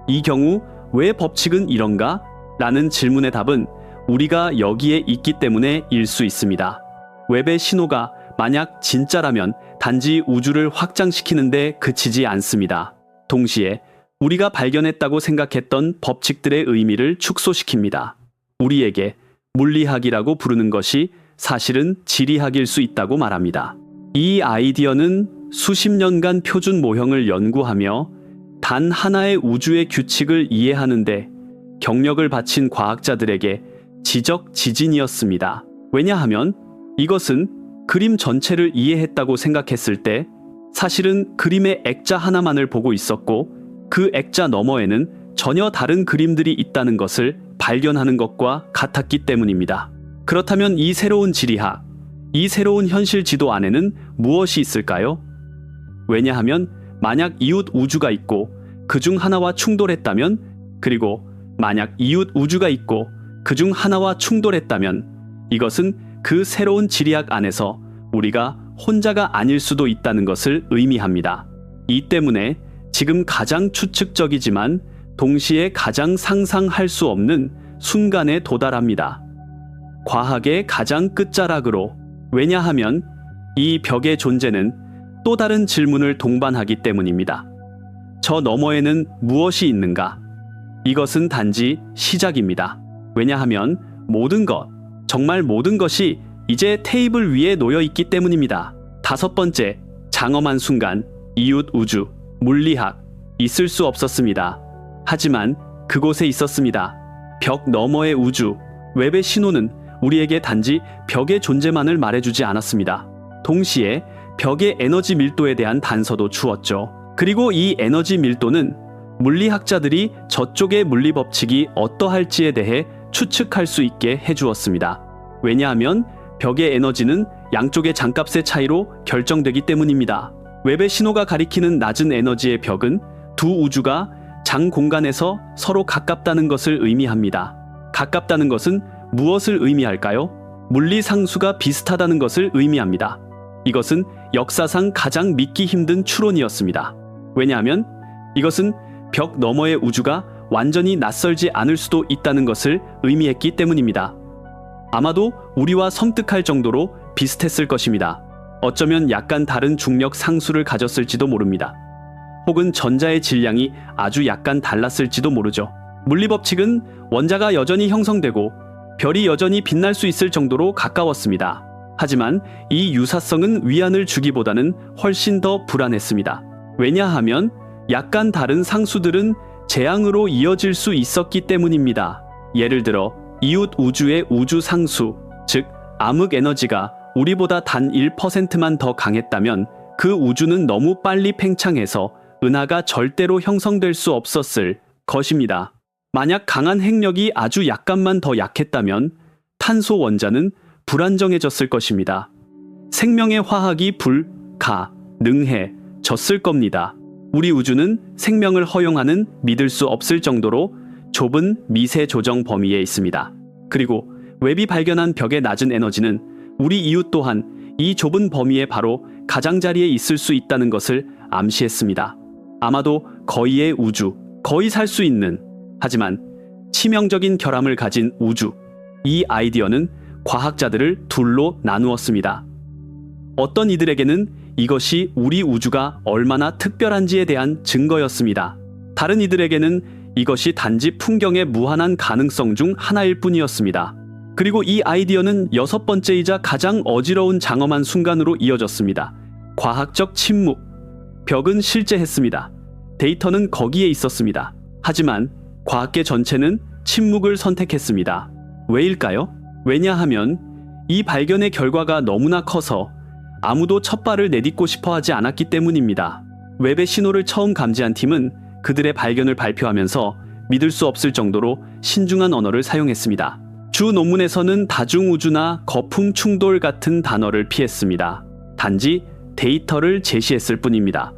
이 경우 왜 법칙은 이런가? 라는 질문의 답은 우리가 여기에 있기 때문에일 수 있습니다. 웹의 신호가 만약 진짜라면 단지 우주를 확장시키는데 그치지 않습니다. 동시에 우리가 발견했다고 생각했던 법칙들의 의미를 축소시킵니다. 우리에게 물리학이라고 부르는 것이 사실은 지리학일 수 있다고 말합니다. 이 아이디어는 수십 년간 표준 모형을 연구하며 단 하나의 우주의 규칙을 이해하는데 경력을 바친 과학자들에게 지적지진이었습니다. 왜냐하면 이것은 그림 전체를 이해했다고 생각했을 때 사실은 그림의 액자 하나만을 보고 있었고 그 액자 너머에는 전혀 다른 그림들이 있다는 것을 발견하는 것과 같았기 때문입니다. 그렇다면 이 새로운 지리학, 이 새로운 현실 지도 안에는 무엇이 있을까요? 왜냐하면 만약 이웃 우주가 있고 그중 하나와 충돌했다면, 그리고 만약 이웃 우주가 있고 그중 하나와 충돌했다면 이것은 그 새로운 지리학 안에서 우리가 혼자가 아닐 수도 있다는 것을 의미합니다. 이 때문에 지금 가장 추측적이지만 동시에 가장 상상할 수 없는 순간에 도달합니다. 과학의 가장 끝자락으로. 왜냐하면 이 벽의 존재는 또 다른 질문을 동반하기 때문입니다. 저 너머에는 무엇이 있는가? 이것은 단지 시작입니다. 왜냐하면 모든 것, 정말 모든 것이 이제 테이블 위에 놓여 있기 때문입니다. 다섯 번째, 장엄한 순간, 이웃 우주, 물리학, 있을 수 없었습니다. 하지만 그곳에 있었습니다. 벽 너머의 우주, 웹의 신호는 우리에게 단지 벽의 존재만을 말해주지 않았습니다. 동시에 벽의 에너지 밀도에 대한 단서도 주었죠. 그리고 이 에너지 밀도는 물리학자들이 저쪽의 물리 법칙이 어떠할지에 대해 추측할 수 있게 해주었습니다. 왜냐하면 벽의 에너지는 양쪽의 장값의 차이로 결정되기 때문입니다. 웹의 신호가 가리키는 낮은 에너지의 벽은 두 우주가 장 공간에서 서로 가깝다는 것을 의미합니다. 가깝다는 것은 무엇을 의미할까요? 물리 상수가 비슷하다는 것을 의미합니다. 이것은 역사상 가장 믿기 힘든 추론이었습니다. 왜냐하면 이것은 벽 너머의 우주가 완전히 낯설지 않을 수도 있다는 것을 의미했기 때문입니다. 아마도 우리와 섬뜩할 정도로 비슷했을 것입니다. 어쩌면 약간 다른 중력 상수를 가졌을지도 모릅니다. 혹은 전자의 질량이 아주 약간 달랐을지도 모르죠. 물리법칙은 원자가 여전히 형성되고 별이 여전히 빛날 수 있을 정도로 가까웠습니다. 하지만 이 유사성은 위안을 주기보다는 훨씬 더 불안했습니다. 왜냐하면 약간 다른 상수들은 재앙으로 이어질 수 있었기 때문입니다. 예를 들어 이웃 우주의 우주 상수, 즉 암흑 에너지가 우리보다 단 1%만 더 강했다면 그 우주는 너무 빨리 팽창해서 은하가 절대로 형성될 수 없었을 것입니다. 만약 강한 핵력이 아주 약간만 더 약했다면 탄소 원자는 불안정해졌을 것입니다. 생명의 화학이 불가능해졌을 겁니다. 우리 우주는 생명을 허용하는 믿을 수 없을 정도로 좁은 미세 조정 범위에 있습니다. 그리고 웹이 발견한 벽의 낮은 에너지는 우리 이웃 또한 이 좁은 범위의 바로 가장자리에 있을 수 있다는 것을 암시했습니다. 아마도 거의의 우주, 거의 살 수 있는, 하지만 치명적인 결함을 가진 우주. 이 아이디어는 과학자들을 둘로 나누었습니다. 어떤 이들에게는 이것이 우리 우주가 얼마나 특별한지에 대한 증거였습니다. 다른 이들에게는 이것이 단지 풍경의 무한한 가능성 중 하나일 뿐이었습니다. 그리고 이 아이디어는 6번째이자 가장 어지러운 장엄한 순간으로 이어졌습니다. 과학적 침묵. 벽은 실제했습니다. 데이터는 거기에 있었습니다. 하지만 과학계 전체는 침묵을 선택했습니다. 왜일까요? 왜냐하면 이 발견의 결과가 너무나 커서 아무도 첫 발을 내딛고 싶어 하지 않았기 때문입니다. 웹의 신호를 처음 감지한 팀은 그들의 발견을 발표하면서 믿을 수 없을 정도로 신중한 언어를 사용했습니다. 주 논문에서는 다중우주나 거품 충돌 같은 단어를 피했습니다. 단지 데이터를 제시했을 뿐입니다.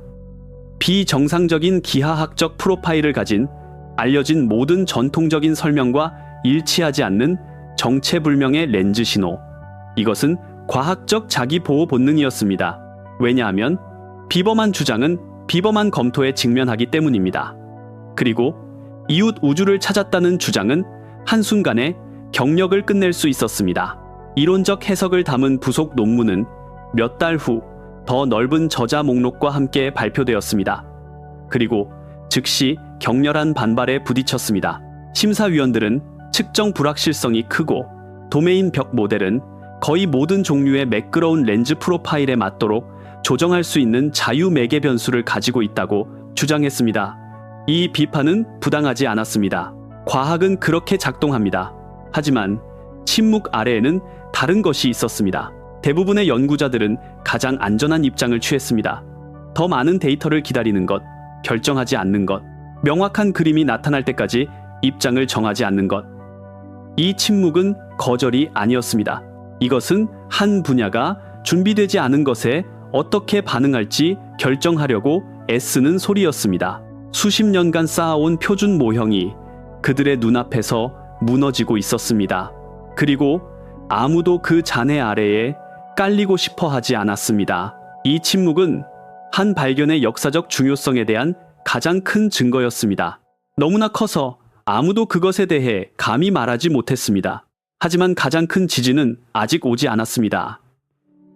비정상적인 기하학적 프로파일을 가진 알려진 모든 전통적인 설명과 일치하지 않는 정체불명의 렌즈 신호. 이것은 과학적 자기보호 본능이었습니다. 왜냐하면 비범한 주장은 비범한 검토에 직면하기 때문입니다. 그리고 이웃 우주를 찾았다는 주장은 한순간에 경력을 끝낼 수 있었습니다. 이론적 해석을 담은 부속 논문은 몇 달 후 더 넓은 저자 목록과 함께 발표되었습니다. 그리고 즉시 격렬한 반발에 부딪혔습니다. 심사위원들은 측정 불확실성이 크고 도메인 벽 모델은 거의 모든 종류의 매끄러운 렌즈 프로파일에 맞도록 조정할 수 있는 자유 매개 변수를 가지고 있다고 주장했습니다. 이 비판은 부당하지 않았습니다. 과학은 그렇게 작동합니다. 하지만 침묵 아래에는 다른 것이 있었습니다. 대부분의 연구자들은 가장 안전한 입장을 취했습니다. 더 많은 데이터를 기다리는 것, 결정하지 않는 것, 명확한 그림이 나타날 때까지 입장을 정하지 않는 것. 이 침묵은 거절이 아니었습니다. 이것은 한 분야가 준비되지 않은 것에 어떻게 반응할지 결정하려고 애쓰는 소리였습니다. 수십 년간 쌓아온 표준 모형이 그들의 눈앞에서 무너지고 있었습니다. 그리고 아무도 그 잔해 아래에 깔리고 싶어 하지 않았습니다. 이 침묵은 한 발견의 역사적 중요성에 대한 가장 큰 증거였습니다. 너무나 커서 아무도 그것에 대해 감히 말하지 못했습니다. 하지만 가장 큰 지진은 아직 오지 않았습니다.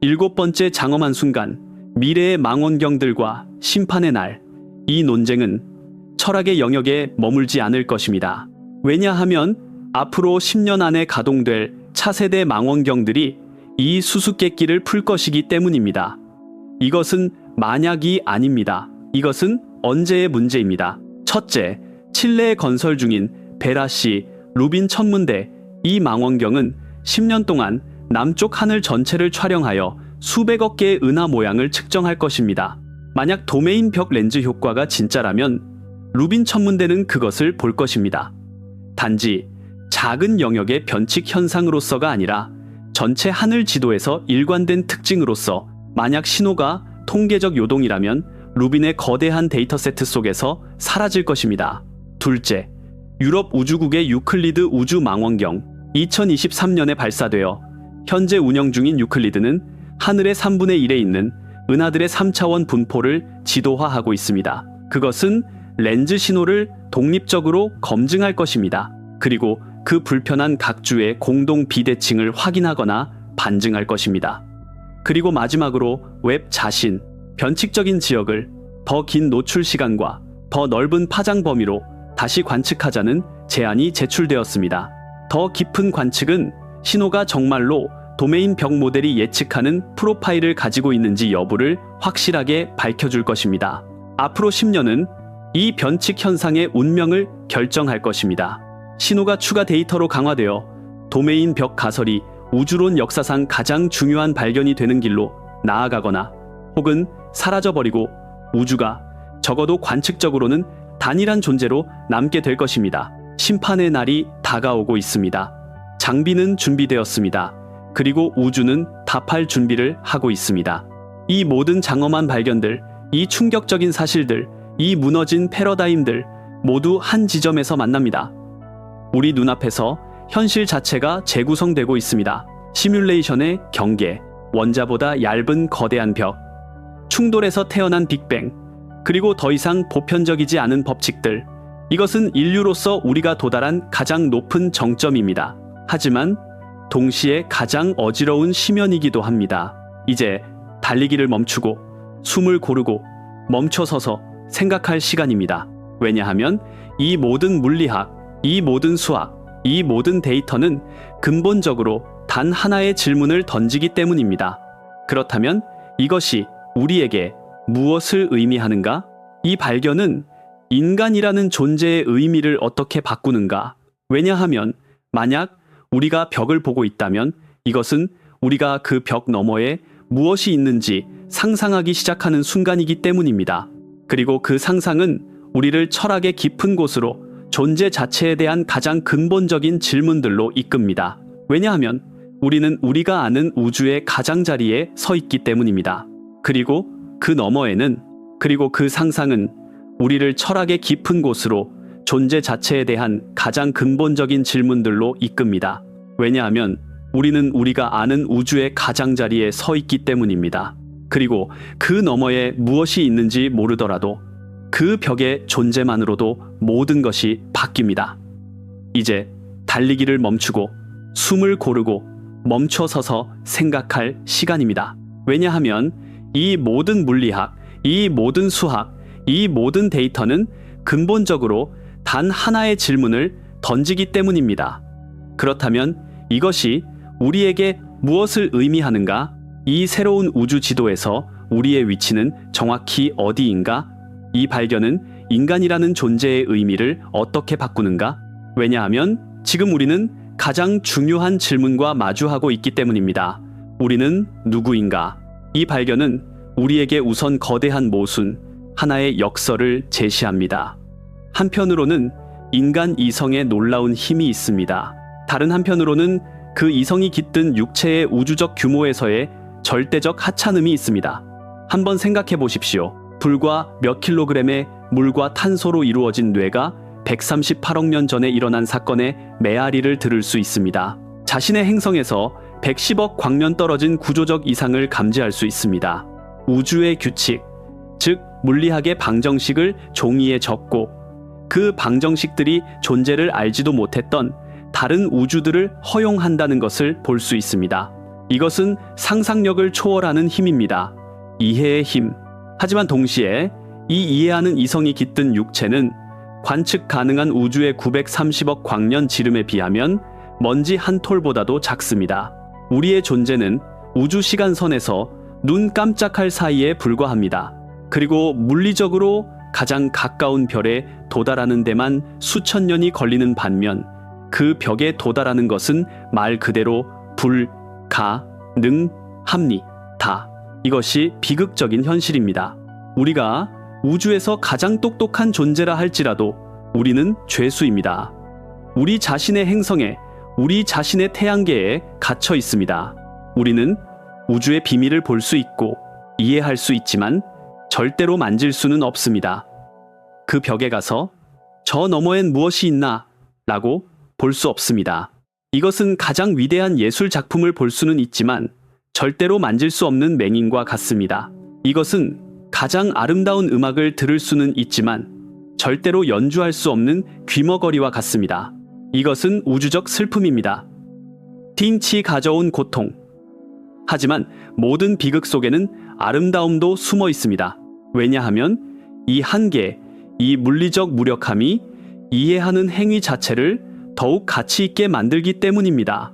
7번째 장엄한 순간, 미래의 망원경들과 심판의 날. 이 논쟁은 철학의 영역에 머물지 않을 것입니다. 왜냐하면 앞으로 10년 안에 가동될 차세대 망원경들이 이 수수께끼를 풀 것이기 때문입니다. 이것은 만약이 아닙니다. 이것은 언제의 문제입니다. 첫째, 칠레에 건설 중인 베라시 루빈 천문대. 이 망원경은 10년 동안 남쪽 하늘 전체를 촬영하여 수백억 개의 은하 모양을 측정할 것입니다. 만약 도메인 벽 렌즈 효과가 진짜라면 루빈 천문대는 그것을 볼 것입니다. 단지 작은 영역의 변칙 현상으로서가 아니라 전체 하늘 지도에서 일관된 특징으로서. 만약 신호가 통계적 요동이라면 루빈의 거대한 데이터 세트 속에서 사라질 것입니다. 둘째, 유럽 우주국의 유클리드 우주 망원경. 2023년에 발사되어 현재 운영 중인 유클리드는 하늘의 3분의 1에 있는 은하들의 3차원 분포를 지도화하고 있습니다. 그것은 렌즈 신호를 독립적으로 검증할 것입니다. 그리고 그 불편한 각주의 공동 비대칭을 확인하거나 반증할 것입니다. 그리고 마지막으로 웹 자신, 변칙적인 지역을 더 긴 노출 시간과 더 넓은 파장 범위로 다시 관측하자는 제안이 제출되었습니다. 더 깊은 관측은 신호가 정말로 도메인 벽 모델이 예측하는 프로파일을 가지고 있는지 여부를 확실하게 밝혀줄 것입니다. 앞으로 10년은 이 변칙 현상의 운명을 결정할 것입니다. 신호가 추가 데이터로 강화되어 도메인 벽 가설이 우주론 역사상 가장 중요한 발견이 되는 길로 나아가거나 혹은 사라져버리고 우주가 적어도 관측적으로는 단일한 존재로 남게 될 것입니다. 심판의 날이 다가오고 있습니다. 장비는 준비되었습니다. 그리고 우주는 답할 준비를 하고 있습니다. 이 모든 장엄한 발견들, 이 충격적인 사실들, 이 무너진 패러다임들 모두 한 지점에서 만납니다. 우리 눈앞에서 현실 자체가 재구성되고 있습니다. 시뮬레이션의 경계, 원자보다 얇은 거대한 벽, 충돌에서 태어난 빅뱅, 그리고 더 이상 보편적이지 않은 법칙들. 이것은 인류로서 우리가 도달한 가장 높은 정점입니다. 하지만 동시에 가장 어지러운 심연이기도 합니다. 이제 달리기를 멈추고 숨을 고르고 멈춰서서 생각할 시간입니다. 왜냐하면 이 모든 물리학, 이 모든 수학, 이 모든 데이터는 근본적으로 단 하나의 질문을 던지기 때문입니다. 그렇다면 이것이 우리에게 무엇을 의미하는가? 이 발견은 인간이라는 존재의 의미를 어떻게 바꾸는가? 왜냐하면 만약 우리가 벽을 보고 있다면 이것은 우리가 그 벽 너머에 무엇이 있는지 상상하기 시작하는 순간이기 때문입니다. 그리고 그 상상은 우리를 철학의 깊은 곳으로 존재 자체에 대한 가장 근본적인 질문들로 이끕니다. 왜냐하면 우리는 우리가 아는 우주의 가장자리에 서 있기 때문입니다. 그리고 그 너머에는, 그리고 그 상상은 우리를 철학의 깊은 곳으로 존재 자체에 대한 가장 근본적인 질문들로 이끕니다. 왜냐하면 우리는 우리가 아는 우주의 가장자리에 서 있기 때문입니다. 그리고 그 너머에 무엇이 있는지 모르더라도 그 벽의 존재만으로도 모든 것이 바뀝니다. 이제 달리기를 멈추고 숨을 고르고 멈춰서서 생각할 시간입니다. 왜냐하면 이 모든 물리학, 이 모든 수학, 이 모든 데이터는 근본적으로 단 하나의 질문을 던지기 때문입니다. 그렇다면 이것이 우리에게 무엇을 의미하는가? 이 새로운 우주 지도에서 우리의 위치는 정확히 어디인가? 이 발견은 인간이라는 존재의 의미를 어떻게 바꾸는가? 왜냐하면 지금 우리는 가장 중요한 질문과 마주하고 있기 때문입니다. 우리는 누구인가? 이 발견은 우리에게 우선 거대한 모순, 하나의 역설을 제시합니다. 한편으로는 인간 이성에 놀라운 힘이 있습니다. 다른 한편으로는 그 이성이 깃든 육체의 우주적 규모에서의 절대적 하찮음이 있습니다. 한번 생각해 보십시오. 불과 몇 킬로그램의 물과 탄소로 이루어진 뇌가 138억 년 전에 일어난 사건의 메아리를 들을 수 있습니다. 자신의 행성에서 110억 광년 떨어진 구조적 이상을 감지할 수 있습니다. 우주의 규칙, 즉 물리학의 방정식을 종이에 적고 그 방정식들이 존재를 알지도 못했던 다른 우주들을 허용한다는 것을 볼 수 있습니다. 이것은 상상력을 초월하는 힘입니다. 이해의 힘. 하지만 동시에 이 이해하는 이성이 깃든 육체는 관측 가능한 우주의 930억 광년 지름에 비하면 먼지 한 톨보다도 작습니다. 우리의 존재는 우주 시간선에서 눈 깜짝할 사이에 불과합니다. 그리고 물리적으로 가장 가까운 별에 도달하는 데만 수천 년이 걸리는 반면 그 벽에 도달하는 것은 말 그대로 불, 가, 능, 합리, 다. 이것이 비극적인 현실입니다. 우리가 우주에서 가장 똑똑한 존재라 할지라도 우리는 죄수입니다. 우리 자신의 행성에, 우리 자신의 태양계에 갇혀 있습니다. 우리는 우주의 비밀을 볼 수 있고 이해할 수 있지만 절대로 만질 수는 없습니다. 그 벽에 가서 저 너머엔 무엇이 있나? 라고 볼 수 없습니다. 이것은 가장 위대한 예술 작품을 볼 수는 있지만 절대로 만질 수 없는 맹인과 같습니다. 이것은 가장 아름다운 음악을 들을 수는 있지만 절대로 연주할 수 없는 귀머거리와 같습니다. 이것은 우주적 슬픔입니다. 딩치 가져온 고통. 하지만 모든 비극 속에는 아름다움도 숨어 있습니다. 왜냐하면 이 한계, 이 물리적 무력함이 이해하는 행위 자체를 더욱 가치 있게 만들기 때문입니다.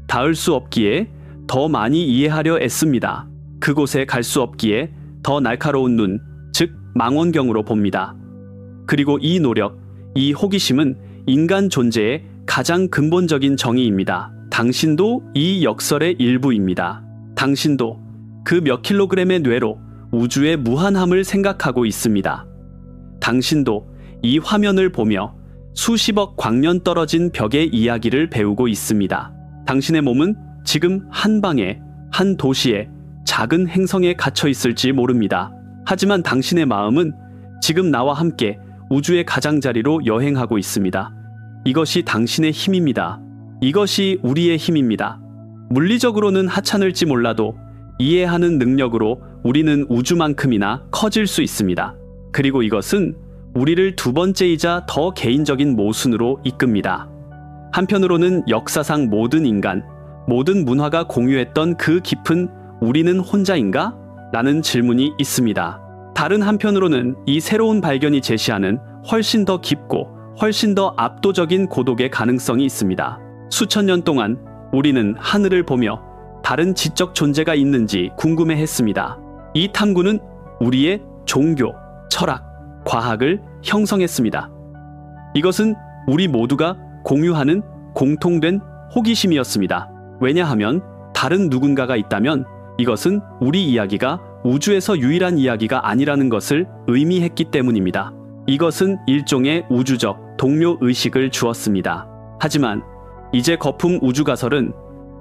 닿을 수 없기에 더 많이 이해하려 애씁니다. 그곳에 갈 수 없기에 더 날카로운 눈, 즉 망원경으로 봅니다. 그리고 이 노력, 이 호기심은 인간 존재의 가장 근본적인 정의입니다. 당신도 이 역설의 일부입니다. 당신도 그 몇 킬로그램의 뇌로 우주의 무한함을 생각하고 있습니다. 당신도 이 화면을 보며 수십억 광년 떨어진 벽의 이야기를 배우고 있습니다. 당신의 몸은 지금 한 방에, 한 도시에, 작은 행성에 갇혀 있을지 모릅니다. 하지만 당신의 마음은 지금 나와 함께 우주의 가장자리로 여행하고 있습니다. 이것이 당신의 힘입니다. 이것이 우리의 힘입니다. 물리적으로는 하찮을지 몰라도 이해하는 능력으로 우리는 우주만큼이나 커질 수 있습니다. 그리고 이것은 우리를 두 번째이자 더 개인적인 모순으로 이끕니다. 한편으로는 역사상 모든 인간, 모든 문화가 공유했던 그 깊은 우리는 혼자인가? 라는 질문이 있습니다. 다른 한편으로는 이 새로운 발견이 제시하는 훨씬 더 깊고 훨씬 더 압도적인 고독의 가능성이 있습니다. 수천 년 동안 우리는 하늘을 보며 다른 지적 존재가 있는지 궁금해했습니다. 이 탐구는 우리의 종교, 철학, 과학을 형성했습니다. 이것은 우리 모두가 공유하는 공통된 호기심이었습니다. 왜냐하면 다른 누군가가 있다면 이것은 우리 이야기가 우주에서 유일한 이야기가 아니라는 것을 의미했기 때문입니다. 이것은 일종의 우주적 동료 의식을 주었습니다. 하지만 이제 거품 우주가설은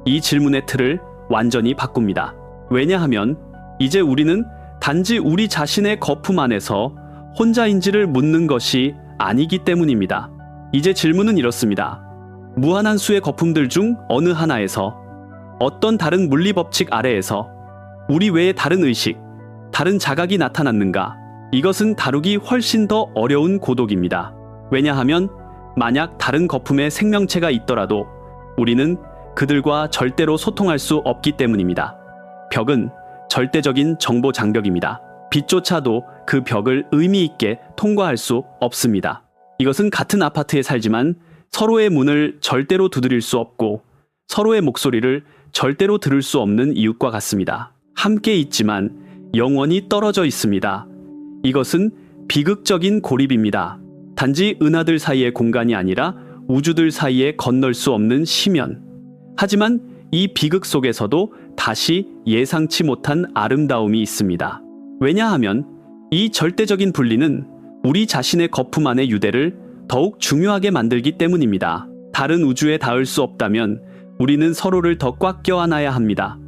이 질문의 틀을 완전히 바꿉니다. 왜냐하면 이제 우리는 단지 우리 자신의 거품 안에서 혼자인지를 묻는 것이 아니기 때문입니다. 이제 질문은 이렇습니다. 무한한 수의 거품들 중 어느 하나에서 어떤 다른 물리 법칙 아래에서 우리 외에 다른 의식, 다른 자각이 나타났는가? 이것은 다루기 훨씬 더 어려운 고독입니다. 왜냐하면 만약 다른 거품에 생명체가 있더라도 우리는 그들과 절대로 소통할 수 없기 때문입니다. 벽은 절대적인 정보 장벽입니다. 빛조차도 그 벽을 의미 있게 통과할 수 없습니다. 이것은 같은 아파트에 살지만 서로의 문을 절대로 두드릴 수 없고 서로의 목소리를 절대로 들을 수 없는 이웃과 같습니다. 함께 있지만 영원히 떨어져 있습니다. 이것은 비극적인 고립입니다. 단지 은하들 사이의 공간이 아니라 우주들 사이에 건널 수 없는 심연. 하지만 이 비극 속에서도 다시 예상치 못한 아름다움이 있습니다. 왜냐하면 이 절대적인 분리는 우리 자신의 거품 안의 유대를 더욱 중요하게 만들기 때문입니다. 다른 우주에 닿을 수 없다면 우리는 서로를 더 꽉 껴안아야 합니다.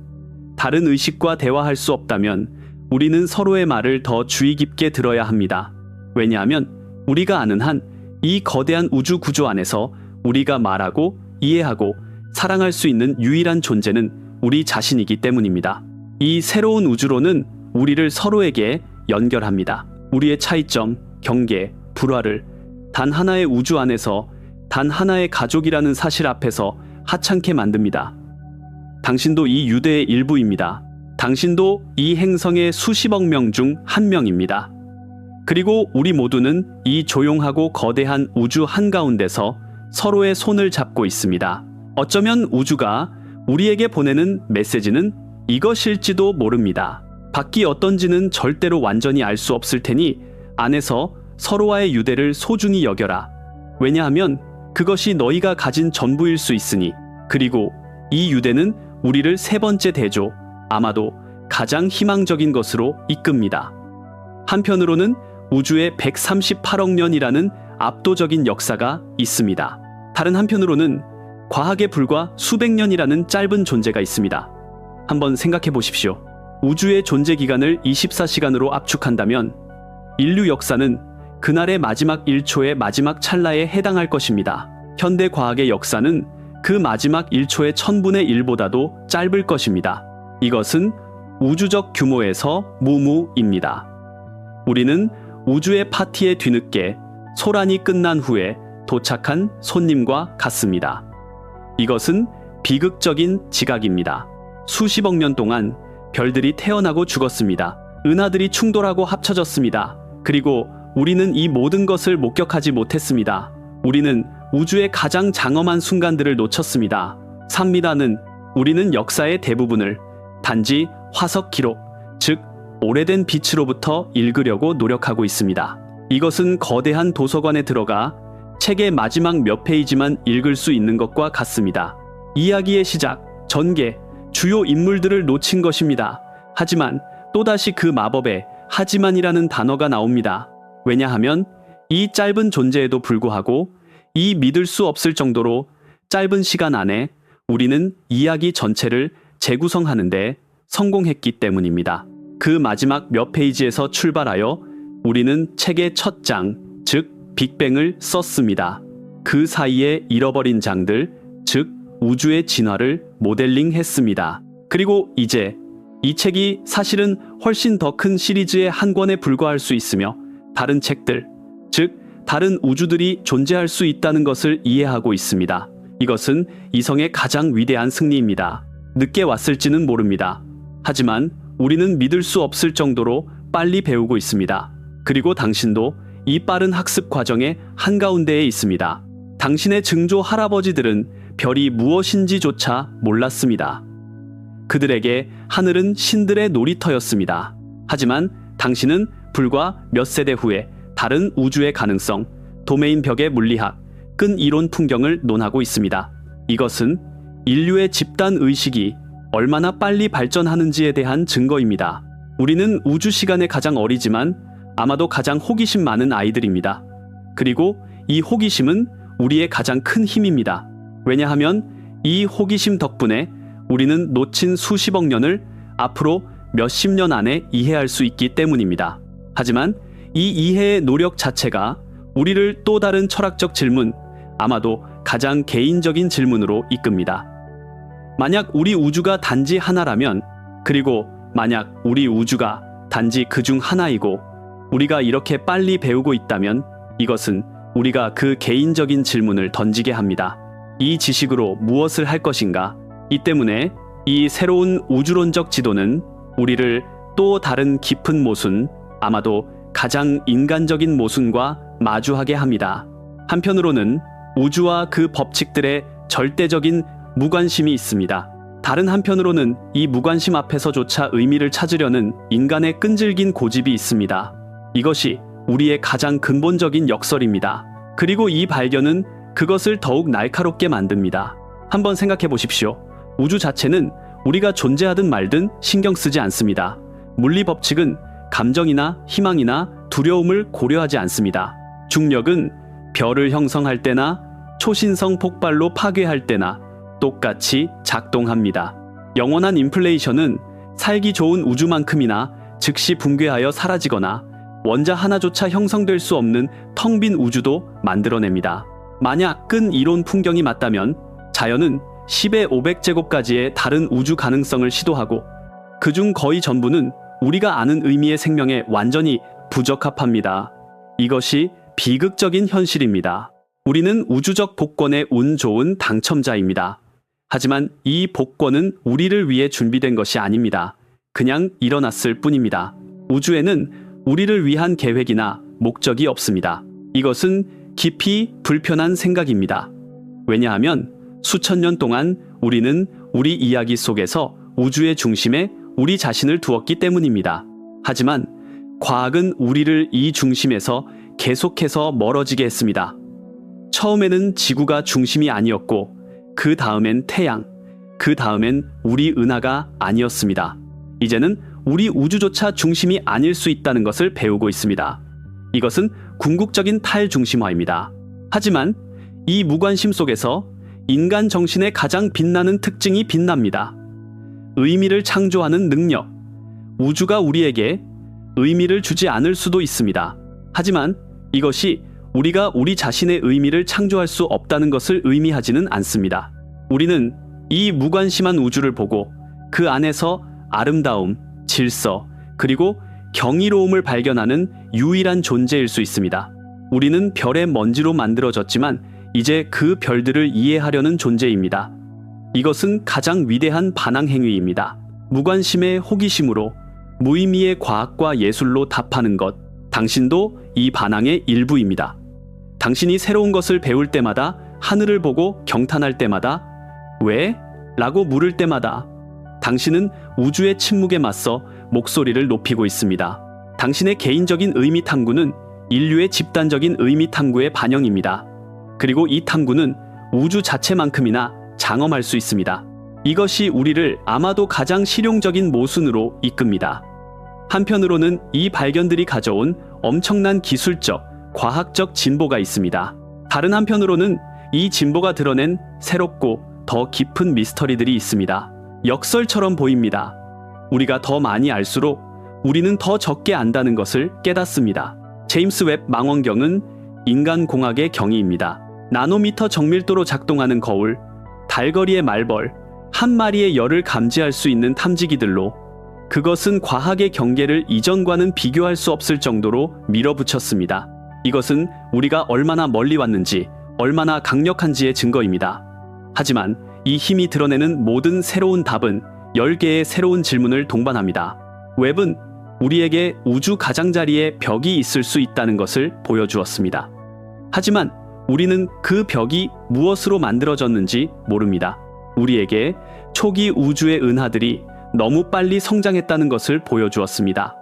다른 의식과 대화할 수 없다면 우리는 서로의 말을 더 주의 깊게 들어야 합니다. 왜냐하면 우리가 아는 한 이 거대한 우주 구조 안에서 우리가 말하고 이해하고 사랑할 수 있는 유일한 존재는 우리 자신이기 때문입니다. 이 새로운 우주로는 우리를 서로에게 연결합니다. 우리의 차이점, 경계, 불화를 단 하나의 우주 안에서 단 하나의 가족이라는 사실 앞에서 하찮게 만듭니다. 당신도 이 유대의 일부입니다. 당신도 이 행성의 수십억 명 중 한 명입니다. 그리고 우리 모두는 이 조용하고 거대한 우주 한가운데서 서로의 손을 잡고 있습니다. 어쩌면 우주가 우리에게 보내는 메시지는 이것일지도 모릅니다. 밖이 어떤지는 절대로 완전히 알 수 없을 테니 안에서 서로와의 유대를 소중히 여겨라. 왜냐하면 그것이 너희가 가진 전부일 수 있으니. 그리고 이 유대는 우리를 세 번째 대조, 아마도 가장 희망적인 것으로 이끕니다. 한편으로는 우주에 138억 년이라는 압도적인 역사가 있습니다. 다른 한편으로는 과학에 불과 수백 년이라는 짧은 존재가 있습니다. 한번 생각해 보십시오. 우주의 존재 기간을 24시간으로 압축한다면 인류 역사는 그날의 마지막 1초의 마지막 찰나에 해당할 것입니다. 현대 과학의 역사는 그 마지막 1초의 1000분의 1보다도 짧을 것입니다. 이것은 우주적 규모에서 무무입니다. 우리는 우주의 파티에 뒤늦게 소란이 끝난 후에 도착한 손님과 같습니다. 이것은 비극적인 지각입니다. 수십억 년 동안 별들이 태어나고 죽었습니다. 은하들이 충돌하고 합쳐졌습니다. 그리고 우리는 이 모든 것을 목격하지 못했습니다. 우리는 우주의 가장 장엄한 순간들을 놓쳤습니다. 삽니다는 우리는 역사의 대부분을 단지 화석 기록, 즉 오래된 빛으로부터 읽으려고 노력하고 있습니다. 이것은 거대한 도서관에 들어가 책의 마지막 몇 페이지만 읽을 수 있는 것과 같습니다. 이야기의 시작, 전개, 주요 인물들을 놓친 것입니다. 하지만 또다시 그 마법에 하지만이라는 단어가 나옵니다. 왜냐하면 이 짧은 존재에도 불구하고 이 믿을 수 없을 정도로 짧은 시간 안에 우리는 이야기 전체를 재구성하는데 성공했기 때문입니다. 그 마지막 몇 페이지에서 출발하여 우리는 책의 첫 장, 즉 빅뱅을 썼습니다. 그 사이에 잃어버린 장들, 즉 우주의 진화를 모델링했습니다. 그리고 이제 이 책이 사실은 훨씬 더 큰 시리즈의 한 권에 불과할 수 있으며 다른 책들, 즉 다른 우주들이 존재할 수 있다는 것을 이해하고 있습니다. 이것은 이성의 가장 위대한 승리입니다. 늦게 왔을지는 모릅니다. 하지만 우리는 믿을 수 없을 정도로 빨리 배우고 있습니다. 그리고 당신도 이 빠른 학습 과정의 한가운데에 있습니다. 당신의 증조 할아버지들은 별이 무엇인지조차 몰랐습니다. 그들에게 하늘은 신들의 놀이터였습니다. 하지만 당신은 불과 몇 세대 후에 다른 우주의 가능성, 도메인 벽의 물리학, 끈 이론 풍경을 논하고 있습니다. 이것은 인류의 집단 의식이 얼마나 빨리 발전하는지에 대한 증거입니다. 우리는 우주 시간에 가장 어리지만 아마도 가장 호기심 많은 아이들입니다. 그리고 이 호기심은 우리의 가장 큰 힘입니다. 왜냐하면 이 호기심 덕분에 우리는 놓친 수십억 년을 앞으로 몇십 년 안에 이해할 수 있기 때문입니다. 하지만 이 이해의 노력 자체가 우리를 또 다른 철학적 질문, 아마도 가장 개인적인 질문으로 이끕니다. 만약 우리 우주가 단지 하나라면, 그리고 만약 우리 우주가 단지 그중 하나이고 우리가 이렇게 빨리 배우고 있다면 이것은 우리가 그 개인적인 질문을 던지게 합니다. 이 지식으로 무엇을 할 것인가? 이 때문에 이 새로운 우주론적 지도는 우리를 또 다른 깊은 모순, 아마도 가장 인간적인 모순과 마주하게 합니다. 한편으로는 우주와 그 법칙들의 절대적인 무관심이 있습니다. 다른 한편으로는 이 무관심 앞에서조차 의미를 찾으려는 인간의 끈질긴 고집이 있습니다. 이것이 우리의 가장 근본적인 역설입니다. 그리고 이 발견은 그것을 더욱 날카롭게 만듭니다. 한번 생각해 보십시오. 우주 자체는 우리가 존재하든 말든 신경 쓰지 않습니다. 물리 법칙은 감정이나 희망이나 두려움을 고려하지 않습니다. 중력은 별을 형성할 때나 초신성 폭발로 파괴할 때나 똑같이 작동합니다. 영원한 인플레이션은 살기 좋은 우주만큼이나 즉시 붕괴하여 사라지거나 원자 하나조차 형성될 수 없는 텅 빈 우주도 만들어냅니다. 만약 끈 이론 풍경이 맞다면 자연은 10의 500제곱까지의 다른 우주 가능성을 시도하고 그중 거의 전부는 우리가 아는 의미의 생명에 완전히 부적합합니다. 이것이 비극적인 현실입니다. 우리는 우주적 복권의 운 좋은 당첨자입니다. 하지만 이 복권은 우리를 위해 준비된 것이 아닙니다. 그냥 일어났을 뿐입니다. 우주에는 우리를 위한 계획이나 목적이 없습니다. 이것은 깊이 불편한 생각입니다. 왜냐하면 수천 년 동안 우리는 우리 이야기 속에서 우주의 중심에 우리 자신을 두었기 때문입니다. 하지만 과학은 우리를 이 중심에서 계속해서 멀어지게 했습니다. 처음에는 지구가 중심이 아니었고 그 다음엔 태양, 그 다음엔 우리 은하가 아니었습니다. 이제는 우리 우주조차 중심이 아닐 수 있다는 것을 배우고 있습니다. 이것은 궁극적인 탈중심화입니다. 하지만 이 무관심 속에서 인간 정신의 가장 빛나는 특징이 빛납니다. 의미를 창조하는 능력. 우주가 우리에게 의미를 주지 않을 수도 있습니다. 하지만 이것이 우리가 우리 자신의 의미를 창조할 수 없다는 것을 의미하지는 않습니다. 우리는 이 무관심한 우주를 보고 그 안에서 아름다움, 질서, 그리고 경이로움을 발견하는 유일한 존재일 수 있습니다. 우리는 별의 먼지로 만들어졌지만 이제 그 별들을 이해하려는 존재입니다. 이것은 가장 위대한 반항 행위입니다. 무관심의 호기심으로 무의미의 과학과 예술로 답하는 것. 당신도 이 반항의 일부입니다. 당신이 새로운 것을 배울 때마다, 하늘을 보고 경탄할 때마다, 왜? 라고 물을 때마다 당신은 우주의 침묵에 맞서 목소리를 높이고 있습니다. 당신의 개인적인 의미 탐구는 인류의 집단적인 의미 탐구의 반영입니다. 그리고 이 탐구는 우주 자체만큼이나 장엄할 수 있습니다. 이것이 우리를 아마도 가장 실용적인 모순으로 이끕니다. 한편으로는 이 발견들이 가져온 엄청난 기술적, 과학적 진보가 있습니다. 다른 한편으로는 이 진보가 드러낸 새롭고 더 깊은 미스터리들이 있습니다. 역설처럼 보입니다. 우리가 더 많이 알수록 우리는 더 적게 안다는 것을 깨닫습니다. 제임스 웹 망원경은 인간공학의 경이입니다. 나노미터 정밀도로 작동하는 거울, 달거리의 말벌, 한 마리의 열을 감지할 수 있는 탐지기들로 그것은 과학의 경계를 이전과는 비교할 수 없을 정도로 밀어붙였습니다. 이것은 우리가 얼마나 멀리 왔는지, 얼마나 강력한지의 증거입니다. 하지만 이 힘이 드러내는 모든 새로운 답은 10개의 새로운 질문을 동반합니다. 웹은 우리에게 우주 가장자리에 벽이 있을 수 있다는 것을 보여주었습니다. 하지만 우리는 그 벽이 무엇으로 만들어졌는지 모릅니다. 우리에게 초기 우주의 은하들이 너무 빨리 성장했다는 것을 보여주었습니다.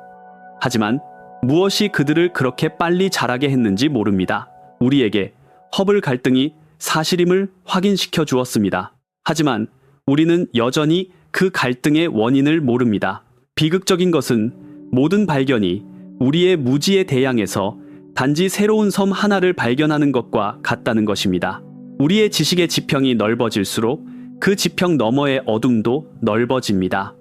하지만 무엇이 그들을 그렇게 빨리 자라게 했는지 모릅니다. 우리에게 허블 갈등이 사실임을 확인시켜 주었습니다. 하지만 우리는 여전히 그 갈등의 원인을 모릅니다. 비극적인 것은 모든 발견이 우리의 무지에 대항해서 단지 새로운 섬 하나를 발견하는 것과 같다는 것입니다. 우리의 지식의 지평이 넓어질수록 그 지평 너머의 어둠도 넓어집니다.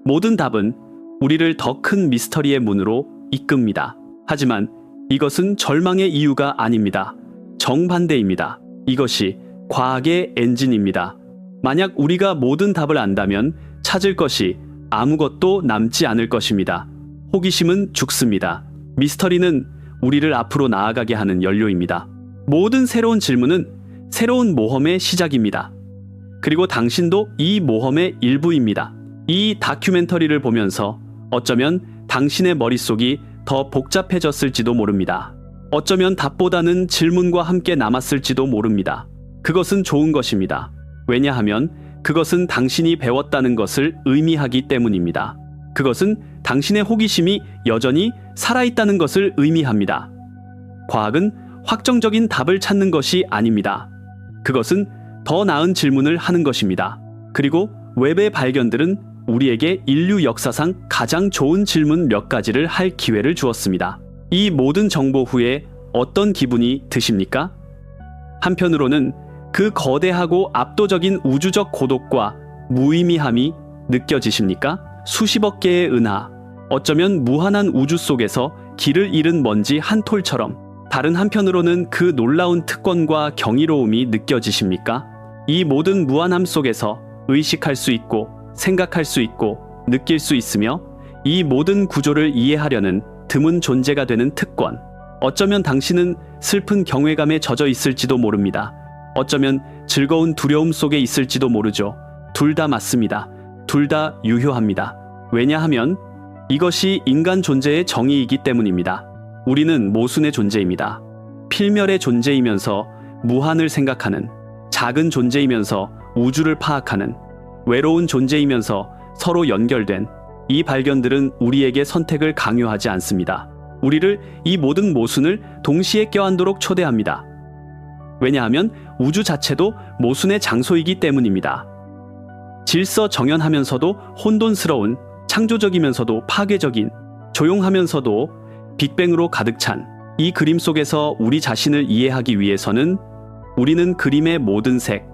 모든 답은 우리를 더 큰 미스터리의 문으로 이끕니다. 하지만 이것은 절망의 이유가 아닙니다. 정반대입니다. 이것이 과학의 엔진입니다. 만약 우리가 모든 답을 안다면 찾을 것이 아무것도 남지 않을 것입니다. 호기심은 죽습니다. 미스터리는 우리를 앞으로 나아가게 하는 연료입니다. 모든 새로운 질문은 새로운 모험의 시작입니다. 그리고 당신도 이 모험의 일부입니다. 이 다큐멘터리를 보면서 어쩌면 당신의 머릿속이 더 복잡해졌을지도 모릅니다. 어쩌면 답보다는 질문과 함께 남았을지도 모릅니다. 그것은 좋은 것입니다. 왜냐하면 그것은 당신이 배웠다는 것을 의미하기 때문입니다. 그것은 당신의 호기심이 여전히 살아있다는 것을 의미합니다. 과학은 확정적인 답을 찾는 것이 아닙니다. 그것은 더 나은 질문을 하는 것입니다. 그리고 웹의 발견들은 우리에게 인류 역사상 가장 좋은 질문 몇 가지를 할 기회를 주었습니다. 이 모든 정보 후에 어떤 기분이 드십니까? 한편으로는 그 거대하고 압도적인 우주적 고독과 무의미함이 느껴지십니까? 수십억 개의 은하, 어쩌면 무한한 우주 속에서 길을 잃은 먼지 한 톨처럼. 다른 한편으로는 그 놀라운 특권과 경이로움이 느껴지십니까? 이 모든 무한함 속에서 의식할 수 있고 생각할 수 있고 느낄 수 있으며 이 모든 구조를 이해하려는 드문 존재가 되는 특권. 어쩌면 당신은 슬픈 경외감에 젖어 있을지도 모릅니다. 어쩌면 즐거운 두려움 속에 있을지도 모르죠. 둘 다 맞습니다. 둘 다 유효합니다. 왜냐하면 이것이 인간 존재의 정의이기 때문입니다. 우리는 모순의 존재입니다. 필멸의 존재이면서 무한을 생각하는, 작은 존재이면서 우주를 파악하는, 외로운 존재이면서 서로 연결된 이 발견들은 우리에게 선택을 강요하지 않습니다. 우리를 이 모든 모순을 동시에 껴안도록 초대합니다. 왜냐하면 우주 자체도 모순의 장소이기 때문입니다. 질서 정연하면서도 혼돈스러운, 창조적이면서도 파괴적인, 조용하면서도 빅뱅으로 가득 찬 이 그림 속에서 우리 자신을 이해하기 위해서는 우리는 그림의 모든 색,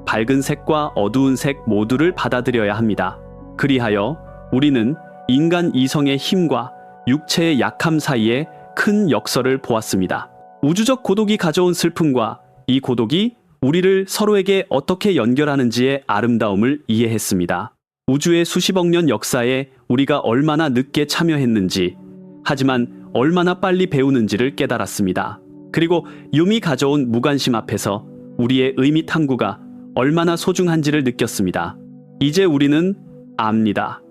밝은 색과 어두운 색 모두를 받아들여야 합니다. 그리하여 우리는 인간 이성의 힘과 육체의 약함 사이에 큰 역설을 보았습니다. 우주적 고독이 가져온 슬픔과 이 고독이 우리를 서로에게 어떻게 연결하는지의 아름다움을 이해했습니다. 우주의 수십억 년 역사에 우리가 얼마나 늦게 참여했는지, 하지만 얼마나 빨리 배우는지를 깨달았습니다. 그리고 유미 가져온 무관심 앞에서 우리의 의미 탐구가 얼마나 소중한지를 느꼈습니다. 이제 우리는 압니다.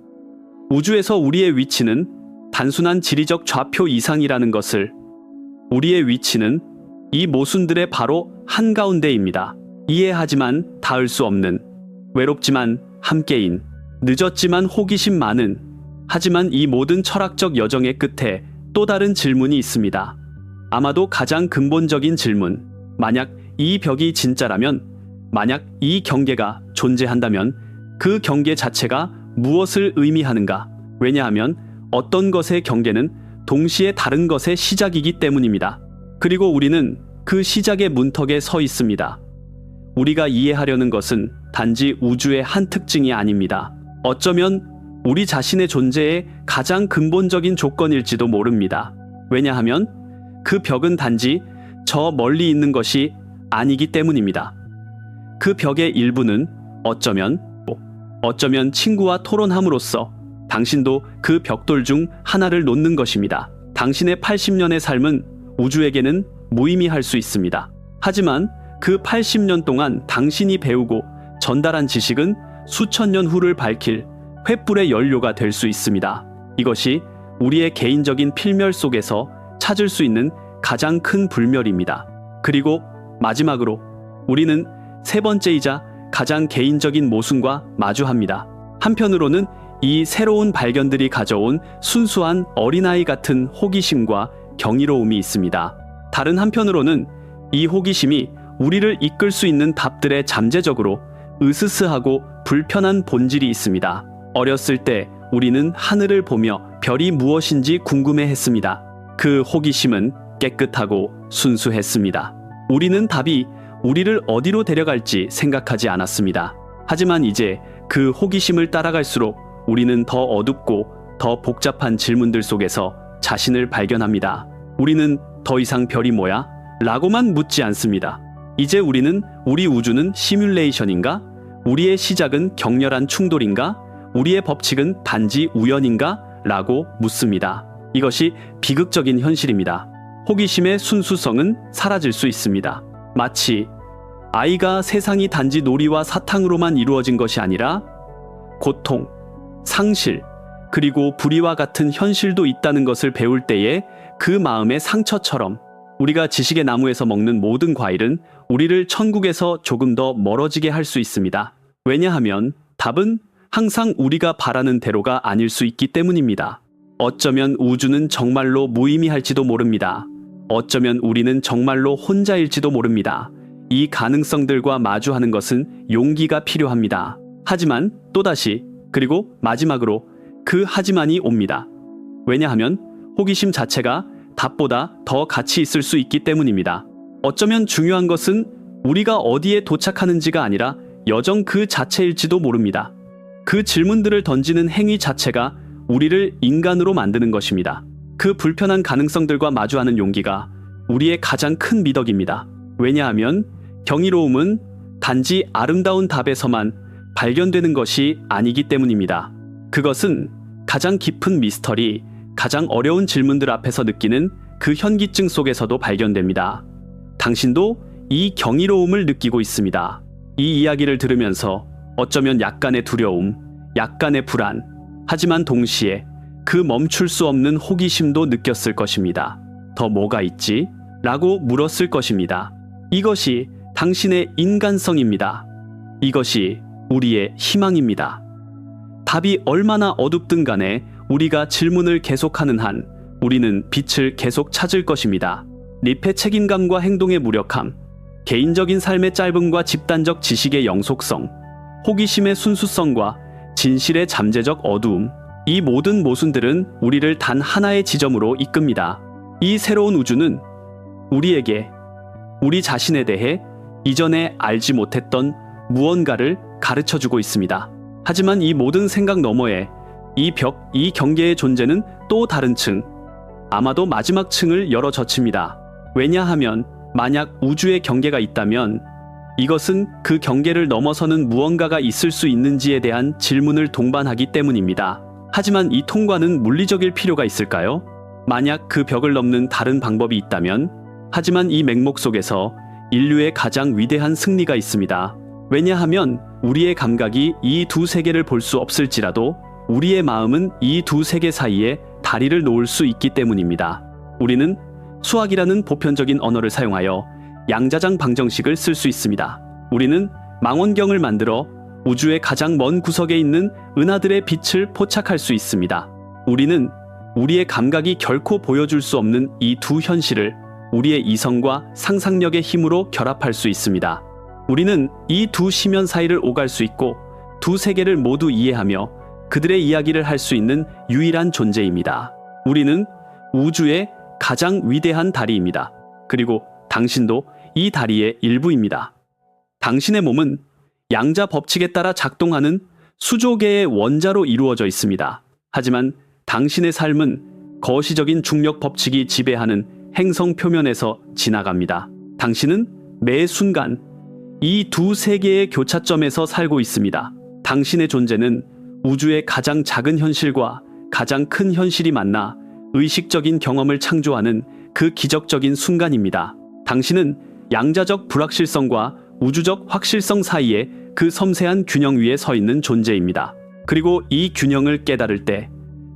우주에서 우리의 위치는 단순한 지리적 좌표 이상이라는 것을. 우리의 위치는 이 모순들의 바로 한가운데입니다. 이해하지만 닿을 수 없는, 외롭지만 함께인, 늦었지만 호기심 많은, 하지만 이 모든 철학적 여정의 끝에 또 다른 질문이 있습니다. 아마도 가장 근본적인 질문. 만약 이 벽이 진짜라면, 만약 이 경계가 존재한다면 그 경계 자체가 무엇을 의미하는가? 왜냐하면 어떤 것의 경계는 동시에 다른 것의 시작이기 때문입니다. 그리고 우리는 그 시작의 문턱에 서 있습니다. 우리가 이해하려는 것은 단지 우주의 한 특징이 아닙니다. 어쩌면 우리 자신의 존재의 가장 근본적인 조건일지도 모릅니다. 왜냐하면 그 벽은 단지 저 멀리 있는 것이 아니기 때문입니다. 그 벽의 일부는 어쩌면 친구와 토론함으로써 당신도 그 벽돌 중 하나를 놓는 것입니다. 당신의 80년의 삶은 우주에게는 무의미할 수 있습니다. 하지만 그 80년 동안 당신이 배우고 전달한 지식은 수천 년 후를 밝힐 횃불의 연료가 될 수 있습니다. 이것이 우리의 개인적인 필멸 속에서 찾을 수 있는 가장 큰 불멸입니다. 그리고 마지막으로 우리는 세 번째이자 가장 개인적인 모순과 마주합니다. 한편으로는 이 새로운 발견들이 가져온 순수한 어린아이 같은 호기심과 경이로움이 있습니다. 다른 한편으로는 이 호기심이 우리를 이끌 수 있는 답들에 잠재적으로 으스스하고 불편한 본질이 있습니다. 어렸을 때 우리는 하늘을 보며 별이 무엇인지 궁금해했습니다. 그 호기심은 깨끗하고 순수했습니다. 우리는 답이 우리를 어디로 데려갈지 생각하지 않았습니다. 하지만 이제 그 호기심을 따라갈수록 우리는 더 어둡고 더 복잡한 질문들 속에서 자신을 발견합니다. 우리는 더 이상 별이 뭐야? 라고만 묻지 않습니다. 이제 우리는 우리 우주는 시뮬레이션인가? 우리의 시작은 격렬한 충돌인가? 우리의 법칙은 단지 우연인가? 라고 묻습니다. 이것이 비극적인 현실입니다. 호기심의 순수성은 사라질 수 있습니다. 마치 아이가 세상이 단지 놀이와 사탕으로만 이루어진 것이 아니라 고통, 상실, 그리고 불의와 같은 현실도 있다는 것을 배울 때에 그 마음의 상처처럼 우리가 지식의 나무에서 먹는 모든 과일은 우리를 천국에서 조금 더 멀어지게 할 수 있습니다. 왜냐하면 답은 항상 우리가 바라는 대로가 아닐 수 있기 때문입니다. 어쩌면 우주는 정말로 무의미할지도 모릅니다. 어쩌면 우리는 정말로 혼자일지도 모릅니다. 이 가능성들과 마주하는 것은 용기가 필요합니다. 하지만 또다시 그리고 마지막으로 그 하지만이 옵니다. 왜냐하면 호기심 자체가 답보다 더 가치 있을 수 있기 때문입니다. 어쩌면 중요한 것은 우리가 어디에 도착하는지가 아니라 여정 그 자체일지도 모릅니다. 그 질문들을 던지는 행위 자체가 우리를 인간으로 만드는 것입니다. 그 불편한 가능성들과 마주하는 용기가 우리의 가장 큰 미덕입니다. 왜냐하면 경이로움은 단지 아름다운 답에서만 발견되는 것이 아니기 때문입니다. 그것은 가장 깊은 미스터리, 가장 어려운 질문들 앞에서 느끼는 그 현기증 속에서도 발견됩니다. 당신도 이 경이로움을 느끼고 있습니다. 이 이야기를 들으면서 어쩌면 약간의 두려움, 약간의 불안, 하지만 동시에 그 멈출 수 없는 호기심도 느꼈을 것입니다. 더 뭐가 있지? 라고 물었을 것입니다. 이것이 당신의 인간성입니다. 이것이 우리의 희망입니다. 답이 얼마나 어둡든 간에 우리가 질문을 계속하는 한 우리는 빛을 계속 찾을 것입니다. 립의 책임감과 행동의 무력함, 개인적인 삶의 짧음과 집단적 지식의 영속성, 호기심의 순수성과 진실의 잠재적 어두움, 이 모든 모순들은 우리를 단 하나의 지점으로 이끕니다. 이 새로운 우주는 우리에게 우리 자신에 대해 이전에 알지 못했던 무언가를 가르쳐주고 있습니다. 하지만 이 모든 생각 너머에 이 벽, 이 경계의 존재는 또 다른 층, 아마도 마지막 층을 열어 젖힙니다. 왜냐하면 만약 우주의 경계가 있다면 이것은 그 경계를 넘어서는 무언가가 있을 수 있는지에 대한 질문을 동반하기 때문입니다. 하지만 이 통과는 물리적일 필요가 있을까요? 만약 그 벽을 넘는 다른 방법이 있다면, 하지만 이 맹목 속에서 인류의 가장 위대한 승리가 있습니다. 왜냐하면 우리의 감각이 이 두 세계를 볼 수 없을지라도 우리의 마음은 이 두 세계 사이에 다리를 놓을 수 있기 때문입니다. 우리는 수학이라는 보편적인 언어를 사용하여 양자장 방정식을 쓸 수 있습니다. 우리는 망원경을 만들어 우주의 가장 먼 구석에 있는 은하들의 빛을 포착할 수 있습니다. 우리는 우리의 감각이 결코 보여줄 수 없는 이 두 현실을 우리의 이성과 상상력의 힘으로 결합할 수 있습니다. 우리는 이 두 심연 사이를 오갈 수 있고 두 세계를 모두 이해하며 그들의 이야기를 할 수 있는 유일한 존재입니다. 우리는 우주의 가장 위대한 다리입니다. 그리고 당신도 이 다리의 일부입니다. 당신의 몸은 양자 법칙에 따라 작동하는 수조 개의 원자로 이루어져 있습니다. 하지만 당신의 삶은 거시적인 중력 법칙이 지배하는 행성 표면에서 지나갑니다. 당신은 매 순간 이 두 세계의 교차점에서 살고 있습니다. 당신의 존재는 우주의 가장 작은 현실과 가장 큰 현실이 만나 의식적인 경험을 창조하는 그 기적적인 순간입니다. 당신은 양자적 불확실성과 우주적 확실성 사이에 그 섬세한 균형 위에 서 있는 존재입니다. 그리고 이 균형을 깨달을 때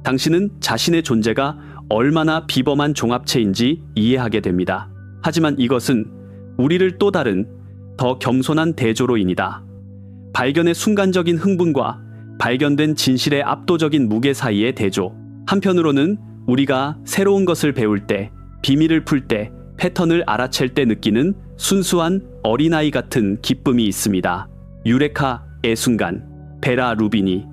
당신은 자신의 존재가 얼마나 비범한 종합체인지 이해하게 됩니다. 하지만 이것은 우리를 또 다른 더 겸손한 대조로인이다. 발견의 순간적인 흥분과 발견된 진실의 압도적인 무게 사이의 대조. 한편으로는 우리가 새로운 것을 배울 때, 비밀을 풀 때, 패턴을 알아챌 때 느끼는 순수한 어린아이 같은 기쁨이 있습니다. 유레카의 순간, 베라 루비니.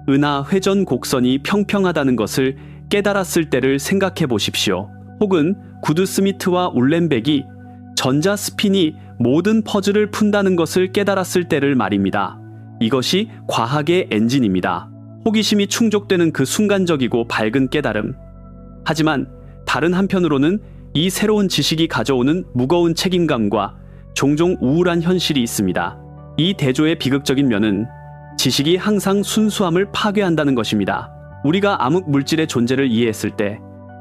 은하 회전 곡선이 평평하다는 것을 깨달았을 때를 생각해 보십시오. 혹은 구드 스미트와 울렌백이 전자 스핀이 모든 퍼즐을 푼다는 것을 깨달았을 때를 말입니다. 이것이 과학의 엔진입니다. 호기심이 충족되는 그 순간적이고 밝은 깨달음. 하지만 다른 한편으로는 이 새로운 지식이 가져오는 무거운 책임감과 종종 우울한 현실이 있습니다. 이 대조의 비극적인 면은 지식이 항상 순수함을 파괴한다는 것입니다. 우리가 암흑 물질의 존재를 이해했을 때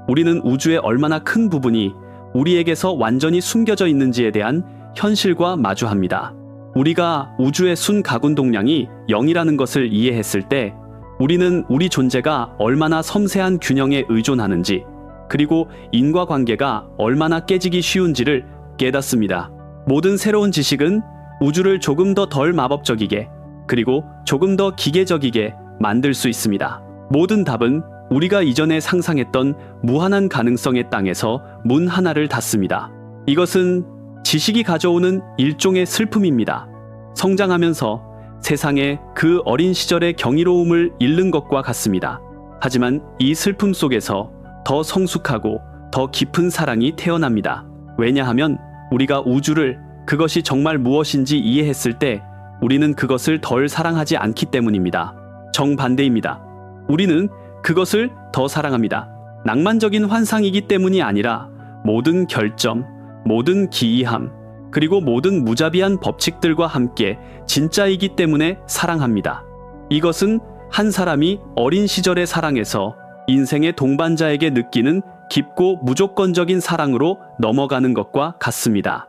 우리는 우주의 얼마나 큰 부분이 우리에게서 완전히 숨겨져 있는지에 대한 현실과 마주합니다. 우리가 우주의 순 가군동량이 0이라는 것을 이해했을 때 우리는 우리 존재가 얼마나 섬세한 균형에 의존하는지, 그리고 인과관계가 얼마나 깨지기 쉬운지를 깨닫습니다. 모든 새로운 지식은 우주를 조금 더 덜 마법적이게, 그리고 조금 더 기계적이게 만들 수 있습니다. 모든 답은 우리가 이전에 상상했던 무한한 가능성의 땅에서 문 하나를 닫습니다. 이것은 지식이 가져오는 일종의 슬픔입니다. 성장하면서 세상의 그 어린 시절의 경이로움을 잃는 것과 같습니다. 하지만 이 슬픔 속에서 더 성숙하고 더 깊은 사랑이 태어납니다. 왜냐하면 우리가 우주를, 그것이 정말 무엇인지 이해했을 때 우리는 그것을 덜 사랑하지 않기 때문입니다. 정반대입니다. 우리는 그것을 더 사랑합니다. 낭만적인 환상이기 때문이 아니라 모든 결점, 모든 기이함, 그리고 모든 무자비한 법칙들과 함께 진짜이기 때문에 사랑합니다. 이것은 한 사람이 어린 시절의 사랑에서 인생의 동반자에게 느끼는 깊고 무조건적인 사랑으로 넘어가는 것과 같습니다.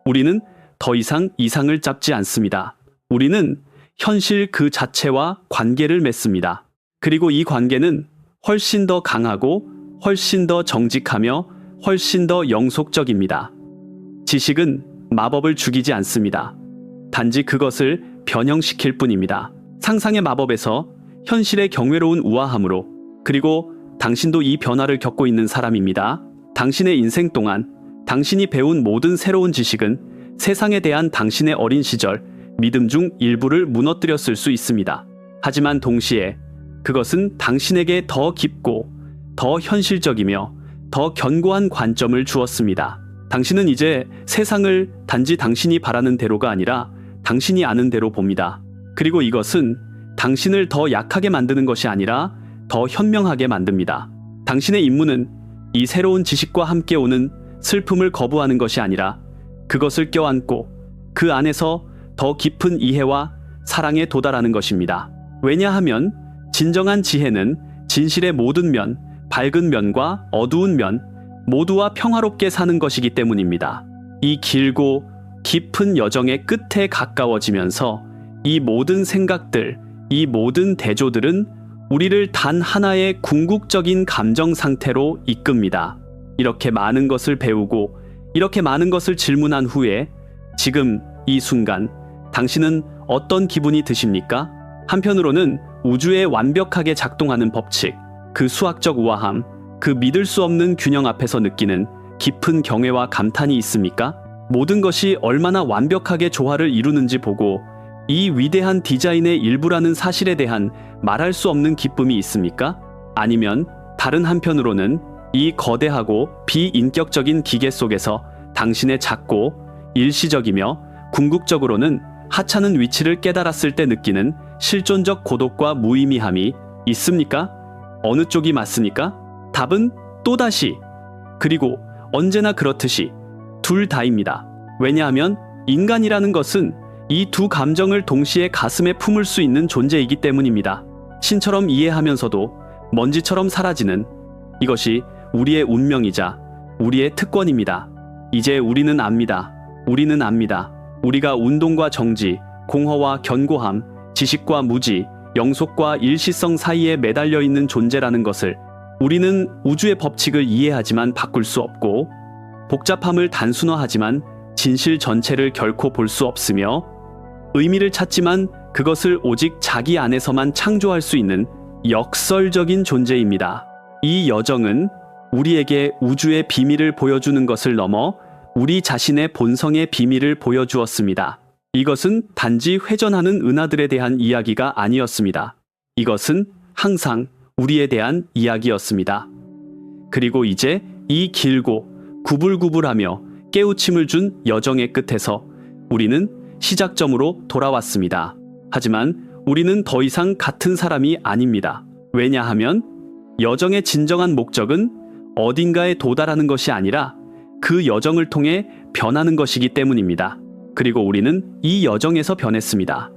우리는 더 이상 이상을 잡지 않습니다. 우리는 현실 그 자체와 관계를 맺습니다. 그리고 이 관계는 훨씬 더 강하고 훨씬 더 정직하며 훨씬 더 영속적입니다. 지식은 마법을 죽이지 않습니다. 단지 그것을 변형시킬 뿐입니다. 상상의 마법에서 현실의 경외로운 우아함으로, 그리고 당신도 이 변화를 겪고 있는 사람입니다. 당신의 인생 동안 당신이 배운 모든 새로운 지식은 세상에 대한 당신의 어린 시절 믿음 중 일부를 무너뜨렸을 수 있습니다. 하지만 동시에 그것은 당신에게 더 깊고 더 현실적이며 더 견고한 관점을 주었습니다. 당신은 이제 세상을 단지 당신이 바라는 대로가 아니라 당신이 아는 대로 봅니다. 그리고 이것은 당신을 더 약하게 만드는 것이 아니라 더 현명하게 만듭니다. 당신의 임무는 이 새로운 지식과 함께 오는 슬픔을 거부하는 것이 아니라 그것을 껴안고 그 안에서 더 깊은 이해와 사랑에 도달하는 것입니다. 왜냐하면 진정한 지혜는 진실의 모든 면, 밝은 면과 어두운 면 모두와 평화롭게 사는 것이기 때문입니다. 이 길고 깊은 여정의 끝에 가까워지면서 이 모든 생각들, 이 모든 대조들은 우리를 단 하나의 궁극적인 감정 상태로 이끕니다. 이렇게 많은 것을 배우고 이렇게 많은 것을 질문한 후에 지금 이 순간 당신은 어떤 기분이 드십니까? 한편으로는 우주에 완벽하게 작동하는 법칙, 그 수학적 우아함, 그 믿을 수 없는 균형 앞에서 느끼는 깊은 경외와 감탄이 있습니까? 모든 것이 얼마나 완벽하게 조화를 이루는지 보고 이 위대한 디자인의 일부라는 사실에 대한 말할 수 없는 기쁨이 있습니까? 아니면 다른 한편으로는 이 거대하고 비인격적인 기계 속에서 당신의 작고 일시적이며 궁극적으로는 하찮은 위치를 깨달았을 때 느끼는 실존적 고독과 무의미함이 있습니까? 어느 쪽이 맞습니까? 답은 또다시, 그리고 언제나 그렇듯이 둘 다입니다. 왜냐하면 인간이라는 것은 이 두 감정을 동시에 가슴에 품을 수 있는 존재이기 때문입니다. 신처럼 이해하면서도 먼지처럼 사라지는 이것이 우리의 운명이자 우리의 특권입니다. 이제 우리는 압니다. 우리는 압니다. 우리가 운동과 정지, 공허와 견고함, 지식과 무지, 영속과 일시성 사이에 매달려 있는 존재라는 것을 우리는 우주의 법칙을 이해하지만 바꿀 수 없고, 복잡함을 단순화하지만 진실 전체를 결코 볼 수 없으며, 의미를 찾지만 그것을 오직 자기 안에서만 창조할 수 있는 역설적인 존재입니다. 이 여정은 우리에게 우주의 비밀을 보여주는 것을 넘어 우리 자신의 본성의 비밀을 보여주었습니다. 이것은 단지 회전하는 은하들에 대한 이야기가 아니었습니다. 이것은 항상 우리에 대한 이야기였습니다. 그리고 이제 이 길고 구불구불하며 깨우침을 준 여정의 끝에서 우리는 시작점으로 돌아왔습니다. 하지만 우리는 더 이상 같은 사람이 아닙니다. 왜냐하면 여정의 진정한 목적은 어딘가에 도달하는 것이 아니라 그 여정을 통해 변하는 것이기 때문입니다. 그리고 우리는 이 여정에서 변했습니다.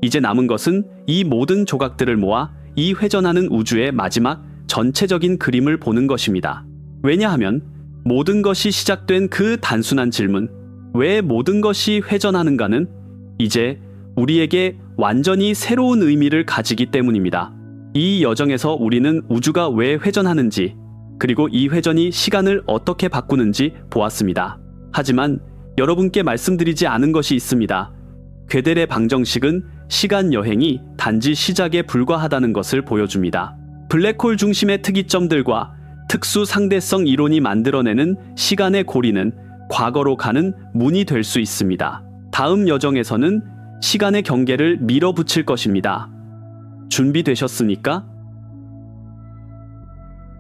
이제 남은 것은 이 모든 조각들을 모아 이 회전하는 우주의 마지막 전체적인 그림을 보는 것입니다. 왜냐하면 모든 것이 시작된 그 단순한 질문, 왜 모든 것이 회전하는가는 이제 우리에게 완전히 새로운 의미를 가지기 때문입니다. 이 여정에서 우리는 우주가 왜 회전하는지, 그리고 이 회전이 시간을 어떻게 바꾸는지 보았습니다. 하지만 여러분께 말씀드리지 않은 것이 있습니다. 괴델의 방정식은 시간 여행이 단지 시작에 불과하다는 것을 보여줍니다. 블랙홀 중심의 특이점들과 특수 상대성 이론이 만들어내는 시간의 고리는 과거로 가는 문이 될 수 있습니다. 다음 여정에서는 시간의 경계를 밀어붙일 것입니다. 준비되셨습니까?